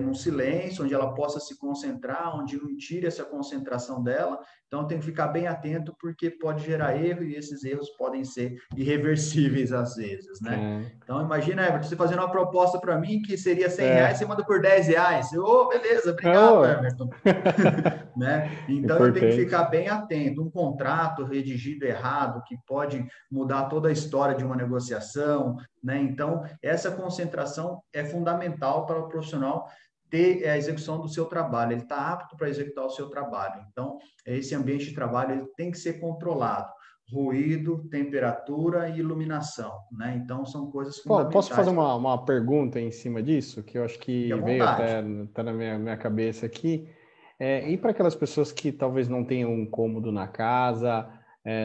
num silêncio, onde ela possa se concentrar, onde não tire essa concentração dela. Então, eu tenho que ficar bem atento, porque pode gerar erro e esses erros podem ser irreversíveis às vezes, né? É. Então, imagina, Everton, você fazendo uma proposta para mim que seria R$ 100, você É. manda por R$ 10. Beleza, obrigado, Oh. Everton. Né? Então, eu tenho que Importante. ficar bem atento. Um contrato redigido errado, que pode mudar toda a história de uma negociação, né? Então, essa concentração é fundamental para o profissional ter a execução do seu trabalho. Ele está apto para executar o seu trabalho. Então, esse ambiente de trabalho ele tem que ser controlado. Ruído, temperatura e iluminação, né? Então, são coisas Pô, posso fazer fundamentais. uma pergunta em cima disso, que eu acho Fique à que veio vontade. até na minha cabeça aqui. E para aquelas pessoas que talvez não tenham um cômodo na casa,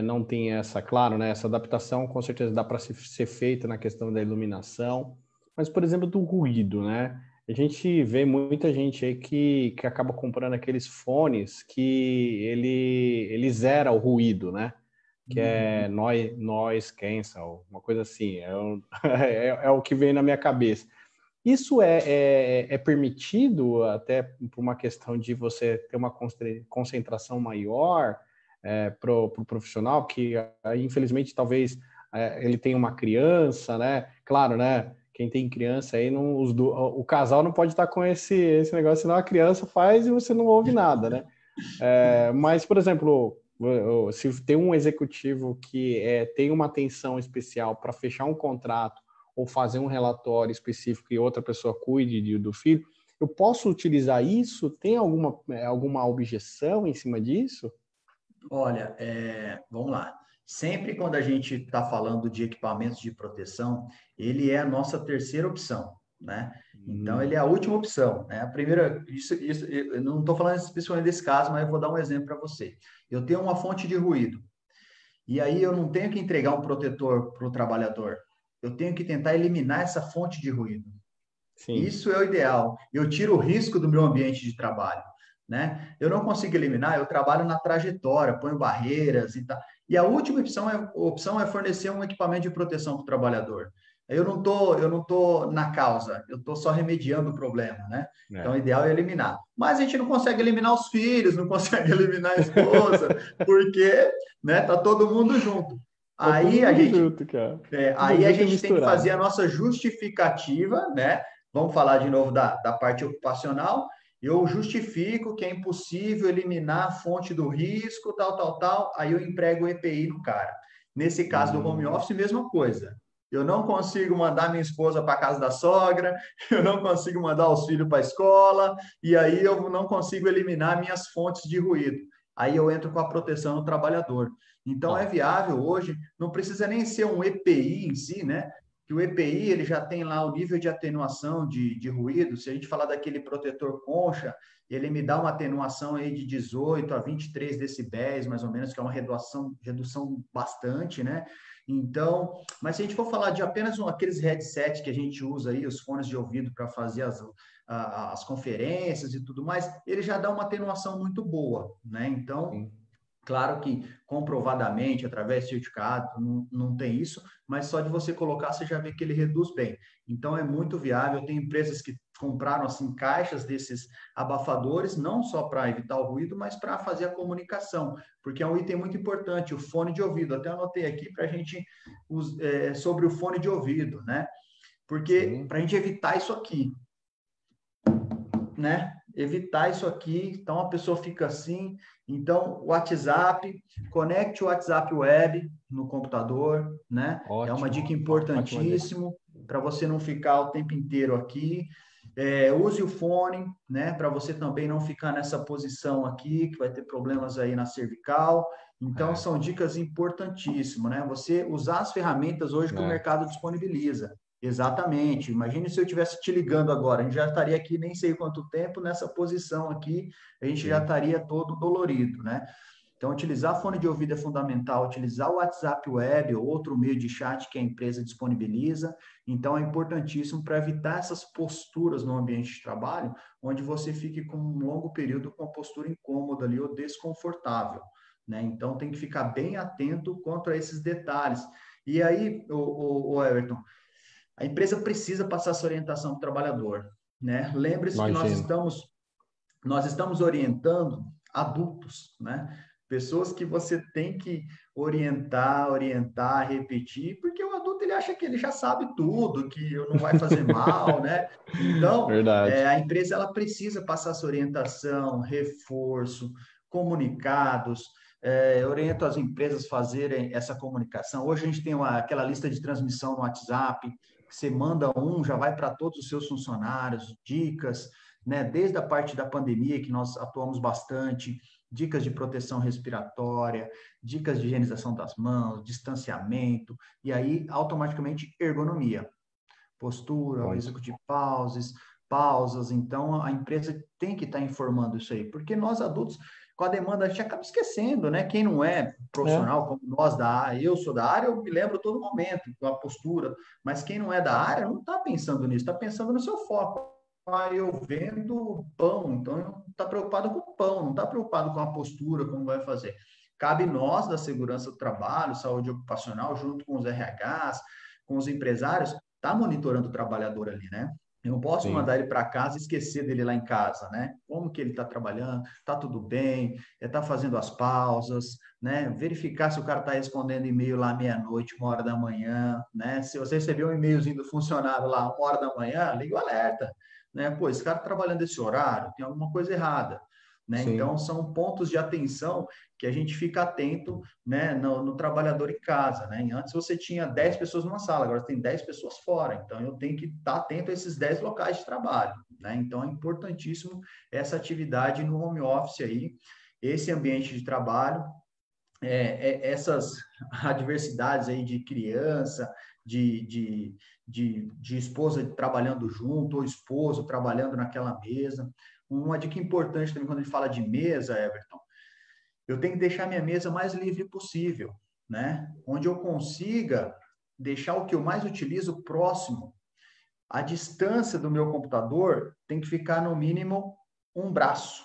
não tem essa, claro, né, essa adaptação, com certeza dá para ser feita na questão da iluminação, mas, por exemplo, do ruído, né? A gente vê muita gente aí que acaba comprando aqueles fones que ele zera o ruído, né? Que é Uhum. noise cancel, uma coisa assim, é o que vem na minha cabeça. Isso é permitido até por uma questão de você ter uma concentração maior para o profissional, que infelizmente talvez ele tenha uma criança, né? Claro, né? Quem tem criança aí, não, o casal não pode estar com esse negócio, senão a criança faz e você não ouve nada, né? Mas, por exemplo, se tem um executivo que tem uma atenção especial para fechar um contrato ou fazer um relatório específico e outra pessoa cuide do filho. Eu posso utilizar isso? Tem alguma objeção em cima disso? Olha, vamos lá. Sempre quando a gente está falando de equipamentos de proteção, ele é a nossa terceira opção, né? Então, ele é a última opção, né? A primeira, isso eu não estou falando especificamente desse caso, mas eu vou dar um exemplo para você. Eu tenho uma fonte de ruído, e aí eu não tenho que entregar um protetor para o trabalhador. Eu tenho que tentar eliminar essa fonte de ruído. Sim. Isso é o ideal. Eu tiro o risco do meu ambiente de trabalho, né? Eu não consigo eliminar, eu trabalho na trajetória, ponho barreiras e tal. E a última opção é fornecer um equipamento de proteção para o trabalhador. Eu não tô na causa, eu estou só remediando o problema, né? Então, o É. ideal é eliminar. Mas a gente não consegue eliminar os filhos, não consegue eliminar a esposa, porque, né, tá todo mundo junto. Tá todo Aí a mundo gente junto, cara. Tudo aí a junto e gente tem que fazer misturado. a nossa justificativa, né? Vamos falar de novo da parte ocupacional. Eu justifico que é impossível eliminar a fonte do risco, tal, tal, tal. Aí eu emprego o EPI no cara. Nesse caso do home Hum, office, mesma coisa. Eu não consigo mandar minha esposa para casa da sogra, eu não consigo mandar os filhos para a escola, e aí eu não consigo eliminar minhas fontes de ruído. Aí eu entro com a proteção do trabalhador. Então, é tá. viável hoje, não precisa nem ser um EPI em si, né? Que o EPI ele já tem lá o nível de atenuação de ruído. Se a gente falar daquele protetor concha, ele me dá uma atenuação aí de 18 a 23 decibéis, mais ou menos, que é uma redução bastante, né? Então, mas se a gente for falar de apenas aqueles headsets que a gente usa aí, os fones de ouvido para fazer as conferências e tudo mais, ele já dá uma atenuação muito boa, né? Então, Sim. claro que comprovadamente, através de certificado, não tem isso, mas só de você colocar, você já vê que ele reduz bem. Então, é muito viável. Tem empresas que compraram assim caixas desses abafadores, não só para evitar o ruído, mas para fazer a comunicação, porque é um item muito importante, o fone de ouvido. Até anotei aqui para a gente, sobre o fone de ouvido, né? Porque Sim. para a gente evitar isso aqui, né? Evitar isso aqui. Então, a pessoa fica assim. Então, o WhatsApp, conecte o WhatsApp web no computador, né? É uma dica Ótimo. Ótima dica. importantíssimo para você não ficar o tempo inteiro aqui. Use o fone, né? Para você também não ficar nessa posição aqui, que vai ter problemas aí na cervical. Então, É, são dicas importantíssimas, né? Você usar as ferramentas hoje que o é, mercado disponibiliza. Exatamente. Imagine se eu estivesse te ligando agora, a gente já estaria aqui nem sei quanto tempo nessa posição aqui, a gente já sim. estaria todo dolorido, né? Então, utilizar fone de ouvido é fundamental, utilizar o WhatsApp Web ou outro meio de chat que a empresa disponibiliza. Então, é importantíssimo para evitar essas posturas no ambiente de trabalho, onde você fique com um longo período com a postura incômoda ali ou desconfortável, né? Então, tem que ficar bem atento quanto a esses detalhes. E aí, o Everton, a empresa precisa passar essa orientação para o trabalhador, né? Lembre-se que Imagino. nós estamos orientando adultos, né? Pessoas que você tem que orientar, repetir, porque o adulto ele acha que ele já sabe tudo, que não vai fazer mal, né? Então, Verdade. a empresa ela precisa passar essa orientação, reforço, comunicados, oriento as empresas a fazerem essa comunicação. Hoje a gente tem aquela lista de transmissão no WhatsApp, que você manda um, já vai para todos os seus funcionários, dicas, né? Desde a parte da pandemia, que nós atuamos bastante, dicas de proteção respiratória, dicas de higienização das mãos, distanciamento, e aí automaticamente ergonomia, postura, o Pronto. executivo pausas. Então a empresa tem que estar informando isso aí, porque nós adultos, com a demanda, a gente acaba esquecendo, né? Quem não é É, profissional, como nós da área, eu sou da área, eu me lembro todo momento com a postura, mas quem não é da área não está pensando nisso, está pensando no seu foco. Eu vendo pão, então está preocupado com o pão, não está preocupado com a postura, como vai fazer. Cabe nós, da segurança do trabalho, saúde ocupacional, junto com os RHs, com os empresários, tá monitorando o trabalhador ali, né? Eu não posso sim. mandar ele para casa e esquecer dele lá em casa, né? Como que ele está trabalhando, está tudo bem, está fazendo as pausas, né? Verificar se o cara está respondendo e-mail lá meia-noite, 1 hora da manhã, né? Se você receber um e-mailzinho do funcionário lá 1 hora da manhã, liga o alerta, né? Pô, esse cara tá trabalhando esse horário, tem alguma coisa errada. né? Sim. Então, são pontos de atenção que a gente fica atento, né, no trabalhador em casa, né? E antes você tinha 10 pessoas numa sala, agora tem 10 pessoas fora. Então, eu tenho que estar atento a esses 10 locais de trabalho, né? Então, é importantíssimo essa atividade no home office aí, esse ambiente de trabalho, essas adversidades aí de criança, de esposa trabalhando junto, ou esposo trabalhando naquela mesa. Uma dica importante também quando a gente fala de mesa, Everton, eu tenho que deixar minha mesa mais livre possível, né? Onde eu consiga deixar o que eu mais utilizo próximo. A distância do meu computador tem que ficar no mínimo um braço,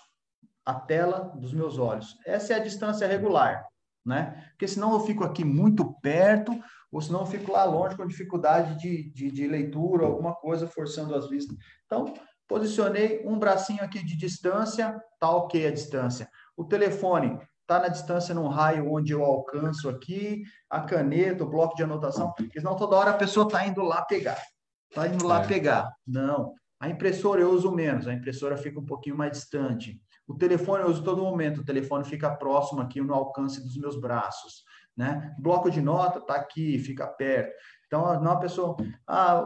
a tela dos meus olhos. Essa é a distância regular, né? Porque senão eu fico aqui muito perto, ou senão eu fico lá longe com dificuldade de leitura, alguma coisa forçando as vistas. Então, posicionei um bracinho aqui de distância, tá ok a distância. O telefone está na distância num raio onde eu alcanço aqui, a caneta, o bloco de anotação, porque senão toda hora a pessoa está indo lá pegar. Está indo lá pegar. Não. A impressora eu uso menos, a impressora fica um pouquinho mais distante. O telefone eu uso todo momento, o telefone fica próximo aqui no alcance dos meus braços, né? Bloco de nota está aqui, fica perto. Então, não a pessoa,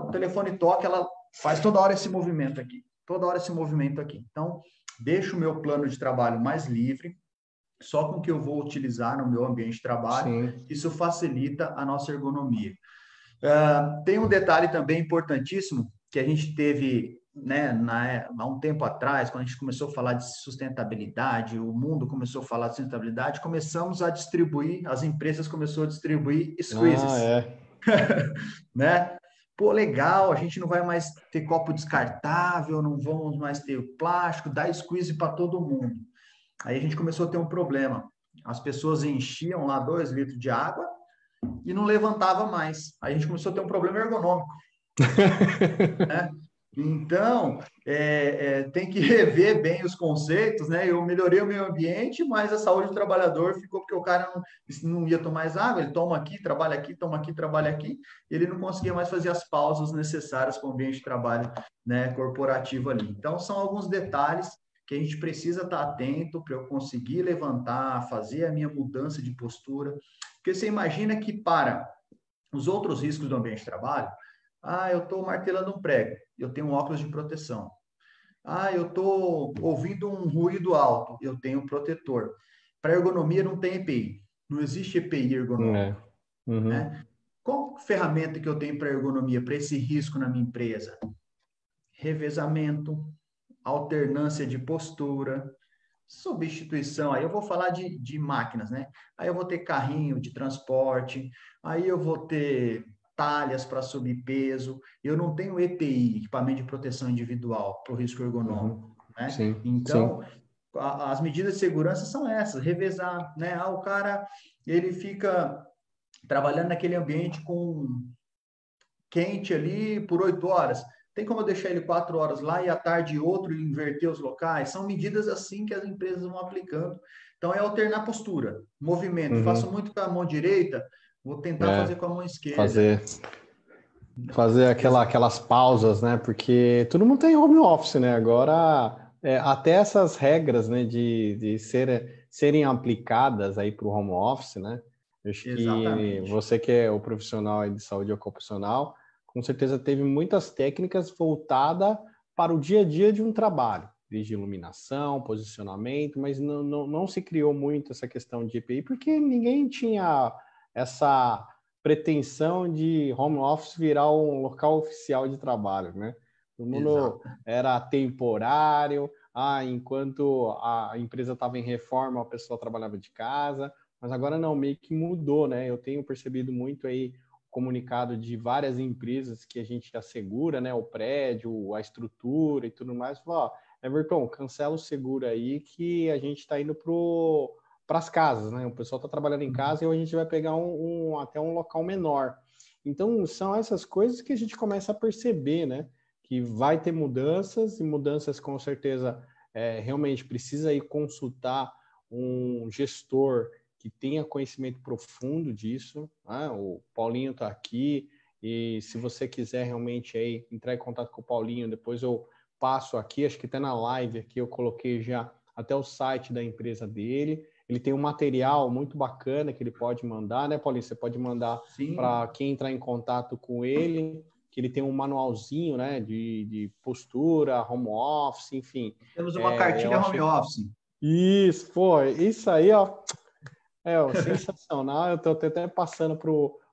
o telefone toca, ela faz toda hora esse movimento aqui, toda hora esse movimento aqui. Então, deixo o meu plano de trabalho mais livre, só com o que eu vou utilizar no meu ambiente de trabalho, Sim. isso facilita a nossa ergonomia. Tem um detalhe também importantíssimo que a gente teve, né, há um tempo atrás, quando a gente começou a falar de sustentabilidade, o mundo começou a falar de sustentabilidade, começamos a distribuir, as empresas começaram a distribuir squeezes, É. né? Pô, legal, a gente não vai mais ter copo descartável, não vamos mais ter o plástico, dá squeeze para todo mundo. Aí a gente começou a ter um problema. As pessoas enchiam lá 2 litros de água e não levantava mais. Aí a gente começou a ter um problema ergonômico, né? Então, tem que rever bem os conceitos, né? Eu melhorei o meio ambiente, mas a saúde do trabalhador ficou porque o cara não ia tomar mais água, ele toma aqui, trabalha aqui, toma aqui, trabalha aqui, ele não conseguia mais fazer as pausas necessárias para o ambiente de trabalho, né, corporativo ali. Então, são alguns detalhes que a gente precisa estar atento para eu conseguir levantar, fazer a minha mudança de postura, porque você imagina que para os outros riscos do ambiente de trabalho, eu estou martelando um prego, eu tenho um óculos de proteção. Eu estou ouvindo um ruído alto, eu tenho um protetor. Para ergonomia não tem EPI, não existe EPI ergonômico, Uhum. né? Qual ferramenta que eu tenho para ergonomia, para esse risco na minha empresa? Revezamento, alternância de postura, substituição. Aí eu vou falar de máquinas, né? Aí eu vou ter carrinho de transporte, aí eu vou ter talhas para subir peso. Eu não tenho EPI, equipamento de proteção individual, para o risco ergonômico, Uhum. né? Sim, sim. Então, as medidas de segurança são essas, revezar, né? O cara, ele fica trabalhando naquele ambiente com quente ali por 8 horas. Tem como eu deixar ele 4 horas lá e à tarde outro e inverter os locais? São medidas assim que as empresas vão aplicando. Então, é alternar postura, movimento. Faço Uhum. muito com a mão direita, vou tentar fazer É, com a mão esquerda. fazer, fazer aquelas pausas, né? Porque todo mundo tem home office, né? Agora, até essas regras, né, de serem aplicadas aí para o home office, né? Eu acho que Exatamente. você que é o profissional aí de saúde ocupacional, com certeza teve muitas técnicas voltadas para o dia a dia de um trabalho, desde iluminação, posicionamento, mas não se criou muito essa questão de EPI, porque ninguém tinha essa pretensão de home office virar um local oficial de trabalho, né? Todo mundo Exato. era temporário, enquanto a empresa estava em reforma, a pessoa trabalhava de casa, mas agora não, meio que mudou, né? Eu tenho percebido muito aí o comunicado de várias empresas que a gente assegura, né? O prédio, a estrutura e tudo mais. Fala, Everton, cancela o seguro aí que a gente está indo para as casas, né? O pessoal está trabalhando em casa e a gente vai pegar até um local menor. Então, são essas coisas que a gente começa a perceber, né? Que vai ter mudanças e mudanças com certeza realmente precisa ir consultar um gestor que tenha conhecimento profundo disso. Né? O Paulinho está aqui e se você quiser realmente aí entrar em contato com o Paulinho, depois eu passo aqui, acho que até na live aqui eu coloquei já até o site da empresa dele. Ele tem um material muito bacana que ele pode mandar, né, Paulinho? Você pode mandar para quem entrar em contato com ele, que ele tem um manualzinho, né, de postura, home office, enfim. Temos uma cartilha home office. Isso, pô, isso aí, ó, sensacional. Eu estou até passando para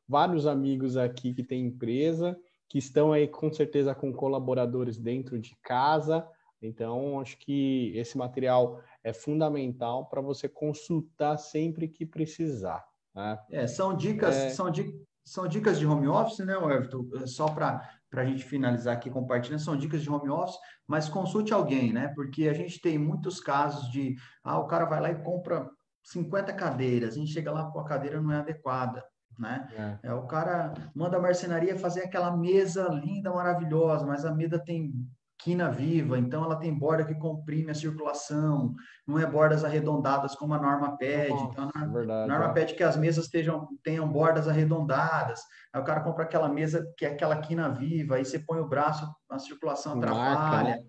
vários amigos aqui que têm empresa, que estão aí com certeza com colaboradores dentro de casa. Então, acho que esse material é fundamental para você consultar sempre que precisar, né? São dicas de home office, né, Everton? Só para a gente finalizar aqui compartilhando, são dicas de home office, mas consulte alguém, né? Porque a gente tem muitos casos de, o cara vai lá e compra 50 cadeiras, a gente chega lá, a cadeira não é adequada, né? O cara manda a marcenaria fazer aquela mesa linda, maravilhosa, mas a mesa tem quina viva, então ela tem borda que comprime a circulação, não é bordas arredondadas como a norma pede. Então, a norma pede que as mesas tenham bordas arredondadas. Aí o cara compra aquela mesa que é aquela quina viva, aí você põe o braço, a circulação atrapalha. Marca, né?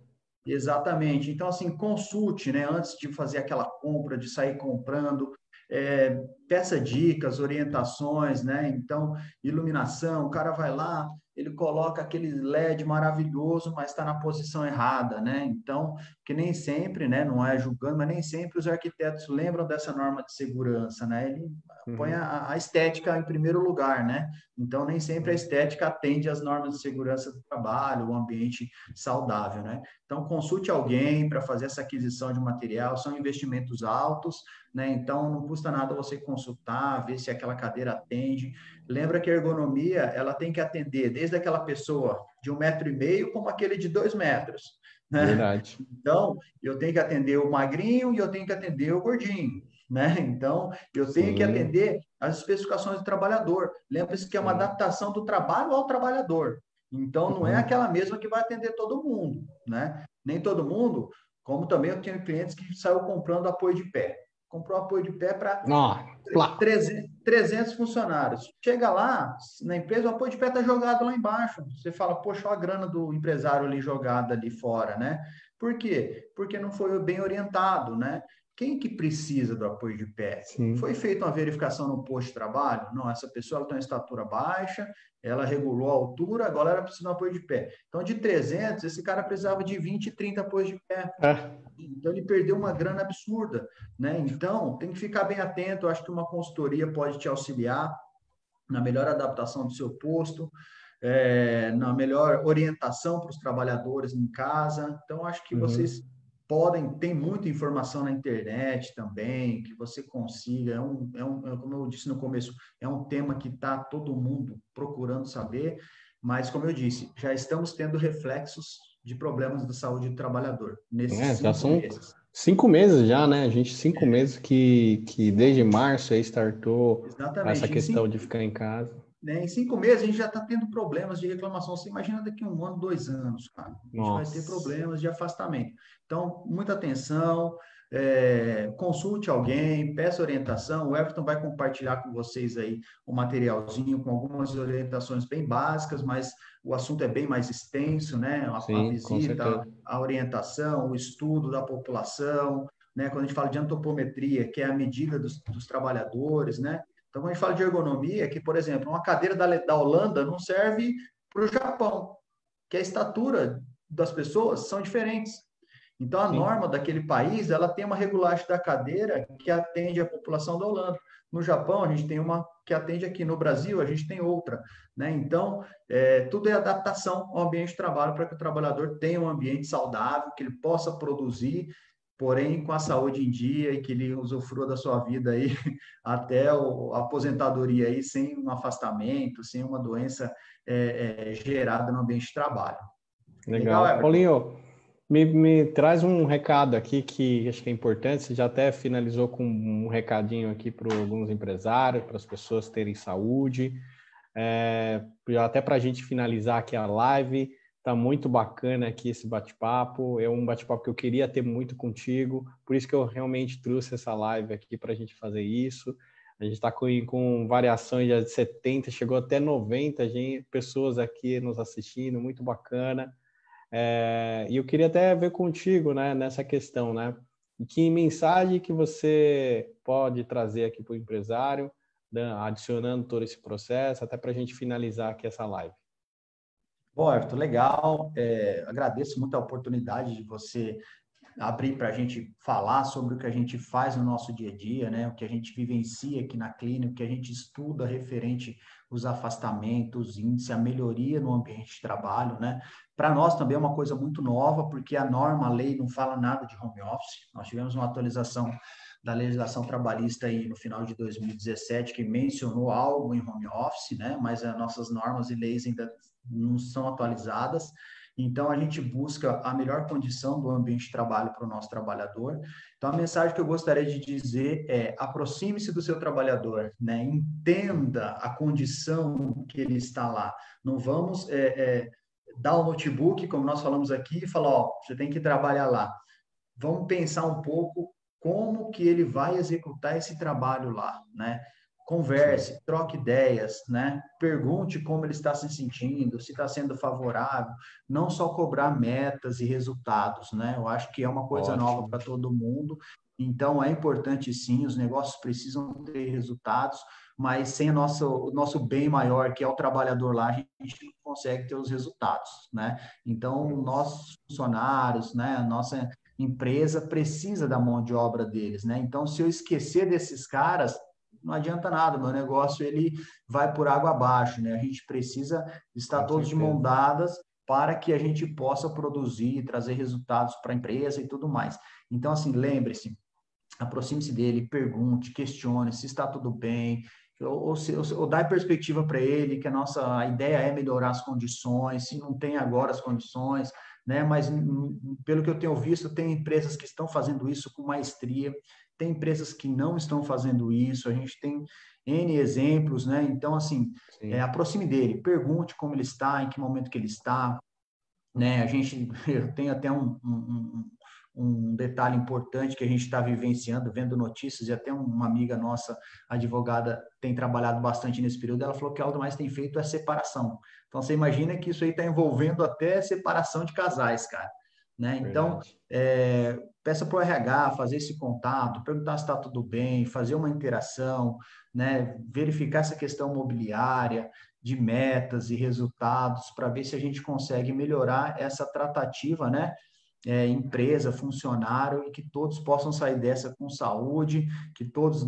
Exatamente. Então, assim, consulte, né, antes de fazer aquela compra, de sair comprando. Peça dicas, orientações, né? Então, iluminação, o cara vai lá, ele coloca aquele LED maravilhoso, mas está na posição errada, né? Então, que nem sempre, né? Não é julgando, mas nem sempre os arquitetos lembram dessa norma de segurança, né? Ele põe a estética em primeiro lugar, né? Então, nem sempre a estética atende às normas de segurança do trabalho, o ambiente saudável, né? Então, consulte alguém para fazer essa aquisição de material, são investimentos altos, né? Então, não custa nada você consultar, ver se aquela cadeira atende. Lembra que a ergonomia, ela tem que atender desde aquela pessoa de 1,5 metro como aquele de 2 metros, né? Verdade. Então, eu tenho que atender o magrinho e eu tenho que atender o gordinho, né? Então, eu tenho que atender as especificações do trabalhador. Lembre-se que é uma adaptação do trabalho ao trabalhador. Então, não é aquela mesma que vai atender todo mundo, né? Nem todo mundo, como também eu tenho clientes que saiu comprando apoio de pé. Comprou apoio de pé para 300 funcionários. Chega lá, na empresa, o apoio de pé está jogado lá embaixo. Você fala, poxa, olha a grana do empresário ali jogada ali fora, né? Por quê? Porque não foi bem orientado, né? Quem que precisa do apoio de pé? Sim. Foi feita uma verificação no posto de trabalho? Não, essa pessoa ela tem uma estatura baixa, ela regulou a altura, agora ela precisa de um apoio de pé. Então, de 300, esse cara precisava de 20, 30 apoios de pé. Então, ele perdeu uma grana absurda, né? Então, tem que ficar bem atento. Eu acho que uma consultoria pode te auxiliar na melhor adaptação do seu posto, na melhor orientação para os trabalhadores em casa. Então, acho que vocês tem muita informação na internet também, que você consiga. Como eu disse no começo, é um tema que está todo mundo procurando saber, mas, como eu disse, já estamos tendo reflexos de problemas da saúde do trabalhador nesses 5 meses. 5 meses já, né? A gente, 5 meses que desde março aí startou essa questão de ficar em casa. Em 5 meses a gente já está tendo problemas de reclamação. Você imagina daqui a 1 ano, 2 anos, cara. A gente vai ter problemas de afastamento. Então, muita atenção, consulte alguém, peça orientação. O Everton vai compartilhar com vocês aí um materialzinho com algumas orientações bem básicas, mas o assunto é bem mais extenso, né? A visita, a orientação, o estudo da população, né? Quando a gente fala de antropometria, que é a medida dos trabalhadores, né? Então, quando a gente fala de ergonomia, que, por exemplo, uma cadeira da Holanda não serve para o Japão, que a estatura das pessoas são diferentes. Então, a norma daquele país, ela tem uma regulagem da cadeira que atende a população da Holanda. No Japão, a gente tem uma que atende aqui. No Brasil, a gente tem outra, né? Então, tudo é adaptação ao ambiente de trabalho para que o trabalhador tenha um ambiente saudável, que ele possa produzir, porém com a saúde em dia e que ele usufrua da sua vida aí até a aposentadoria aí sem um afastamento, sem uma doença gerada no ambiente de trabalho. Legal. Paulinho, me traz um recado aqui que acho que é importante. Você já até finalizou com um recadinho aqui para alguns empresários, para as pessoas terem saúde. Até para a gente finalizar aqui a live, tá muito bacana aqui esse bate-papo. É um bate-papo que eu queria ter muito contigo, por isso que eu realmente trouxe essa live aqui para a gente fazer isso. A gente está com variações já de 70, chegou até 90 pessoas aqui nos assistindo, muito bacana. E eu queria até ver contigo, né, nessa questão, né? E que mensagem que você pode trazer aqui para o empresário, adicionando todo esse processo, até para a gente finalizar aqui essa live? Bom, Everton, legal. Agradeço muito a oportunidade de você abrir para a gente falar sobre o que a gente faz no nosso dia a dia, né? O que a gente vivencia aqui na clínica, o que a gente estuda referente os afastamentos, índice, a melhoria no ambiente de trabalho, né? Para nós também é uma coisa muito nova, porque a norma, a lei não fala nada de home office. Nós tivemos uma atualização da legislação trabalhista aí no final de 2017 que mencionou algo em home office, né? Mas as nossas normas e leis ainda não são atualizadas. Então, a gente busca a melhor condição do ambiente de trabalho para o nosso trabalhador. Então, a mensagem que eu gostaria de dizer é: aproxime-se do seu trabalhador, né? Entenda a condição que ele está lá. Não vamos dar o notebook, como nós falamos aqui, e falar: ó, você tem que trabalhar lá. Vamos pensar um pouco como que ele vai executar esse trabalho lá, né? Sim. Converse, troque ideias, né? Pergunte como ele está se sentindo, se está sendo favorável, não só cobrar metas e resultados, né? Eu acho que é uma coisa nova Ótimo. para todo mundo, então é importante sim, os negócios precisam ter resultados, mas sem o nosso bem maior, que é o trabalhador lá, a gente não consegue ter os resultados, né? Então, nossos funcionários, né, a nossa empresa precisa da mão de obra deles, né? Então, se eu esquecer desses caras, não adianta nada, meu negócio ele vai por água abaixo, né? A gente precisa estar Com todos de mão certeza. dadas para que a gente possa produzir, trazer resultados para a empresa e tudo mais. Então, assim, lembre-se, aproxime-se dele, pergunte, questione se está tudo bem, ou dá perspectiva para ele que a ideia é melhorar as condições, se não tem agora as condições, né? Mas pelo que eu tenho visto, tem empresas que estão fazendo isso com maestria, tem empresas que não estão fazendo isso, a gente tem N exemplos, né? Então, assim, Sim. aproxime dele, pergunte como ele está, em que momento que ele está, né? Eu tenho até um detalhe importante que a gente está vivenciando, vendo notícias, e até uma amiga nossa, advogada, tem trabalhado bastante nesse período, ela falou que algo mais tem feito é separação. Então, você imagina que isso aí está envolvendo até separação de casais, cara. Né? Então, Verdade. peça para o RH fazer esse contato, perguntar se está tudo bem, fazer uma interação, né? Verificar essa questão mobiliária, de metas e resultados, para ver se a gente consegue melhorar essa tratativa, né? Empresa, funcionário, e que todos possam sair dessa com saúde, que todos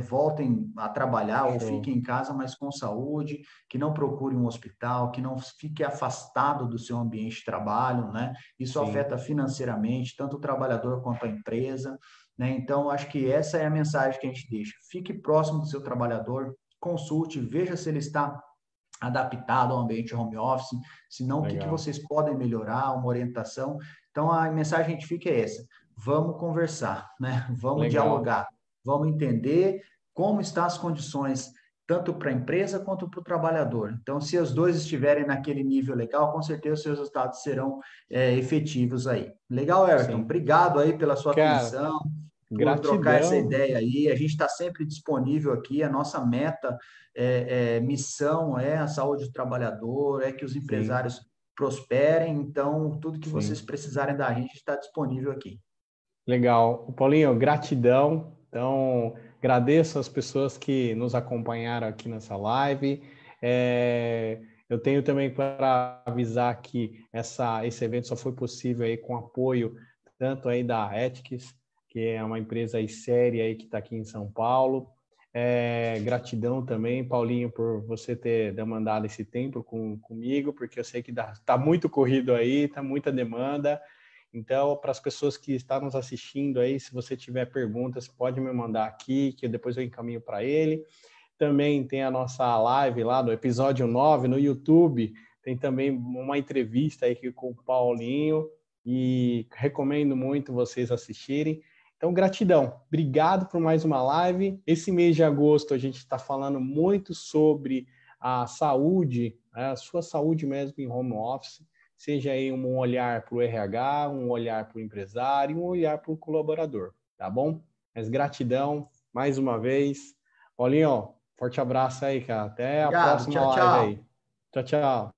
voltem a trabalhar ou Show. fiquem em casa, mas com saúde, que não procure um hospital, que não fique afastado do seu ambiente de trabalho, né? Isso Sim. afeta financeiramente tanto o trabalhador quanto a empresa, né? Então, acho que essa é a mensagem que a gente deixa. Fique próximo do seu trabalhador, consulte, veja se ele está adaptado ao ambiente home office, se não, o que que Legal. vocês podem melhorar, uma orientação. Então, a mensagem que a gente fica é essa: vamos conversar, né? Vamos Legal. dialogar, vamos entender como estão as condições, tanto para a empresa quanto para o trabalhador. Então, se os dois estiverem naquele nível legal, com certeza os seus resultados serão efetivos aí. Legal, Everton? Sim. Obrigado aí pela sua Cara, atenção, por trocar essa gratidão. ideia aí. A gente está sempre disponível aqui. A nossa meta, missão é a saúde do trabalhador, é que os Sim, empresários prosperem. Então, tudo que vocês sim. precisarem da gente está disponível aqui. Legal. Paulinho, gratidão. Então, agradeço as pessoas que nos acompanharam aqui nessa live. Eu tenho também para avisar que esse evento só foi possível aí com apoio tanto aí da Ethics, que é uma empresa aí séria aí que está aqui em São Paulo. Gratidão também, Paulinho, por você ter demandado esse tempo comigo, porque eu sei que está muito corrido aí, está muita demanda. Então, para as pessoas que estão nos assistindo aí, se você tiver perguntas, pode me mandar aqui, que depois eu encaminho para ele. Também tem a nossa live lá no episódio 9 no YouTube. Tem também uma entrevista aí com o Paulinho e recomendo muito vocês assistirem. Então, gratidão. Obrigado por mais uma live. Esse mês de agosto a gente está falando muito sobre a saúde, a sua saúde mesmo em home office, seja aí um olhar para o RH, um olhar para o empresário, um olhar para o colaborador, tá bom? Mas gratidão mais uma vez. Paulinho, forte abraço aí, cara. Até a Obrigado. próxima Tchau, live tchau. aí. Tchau, tchau.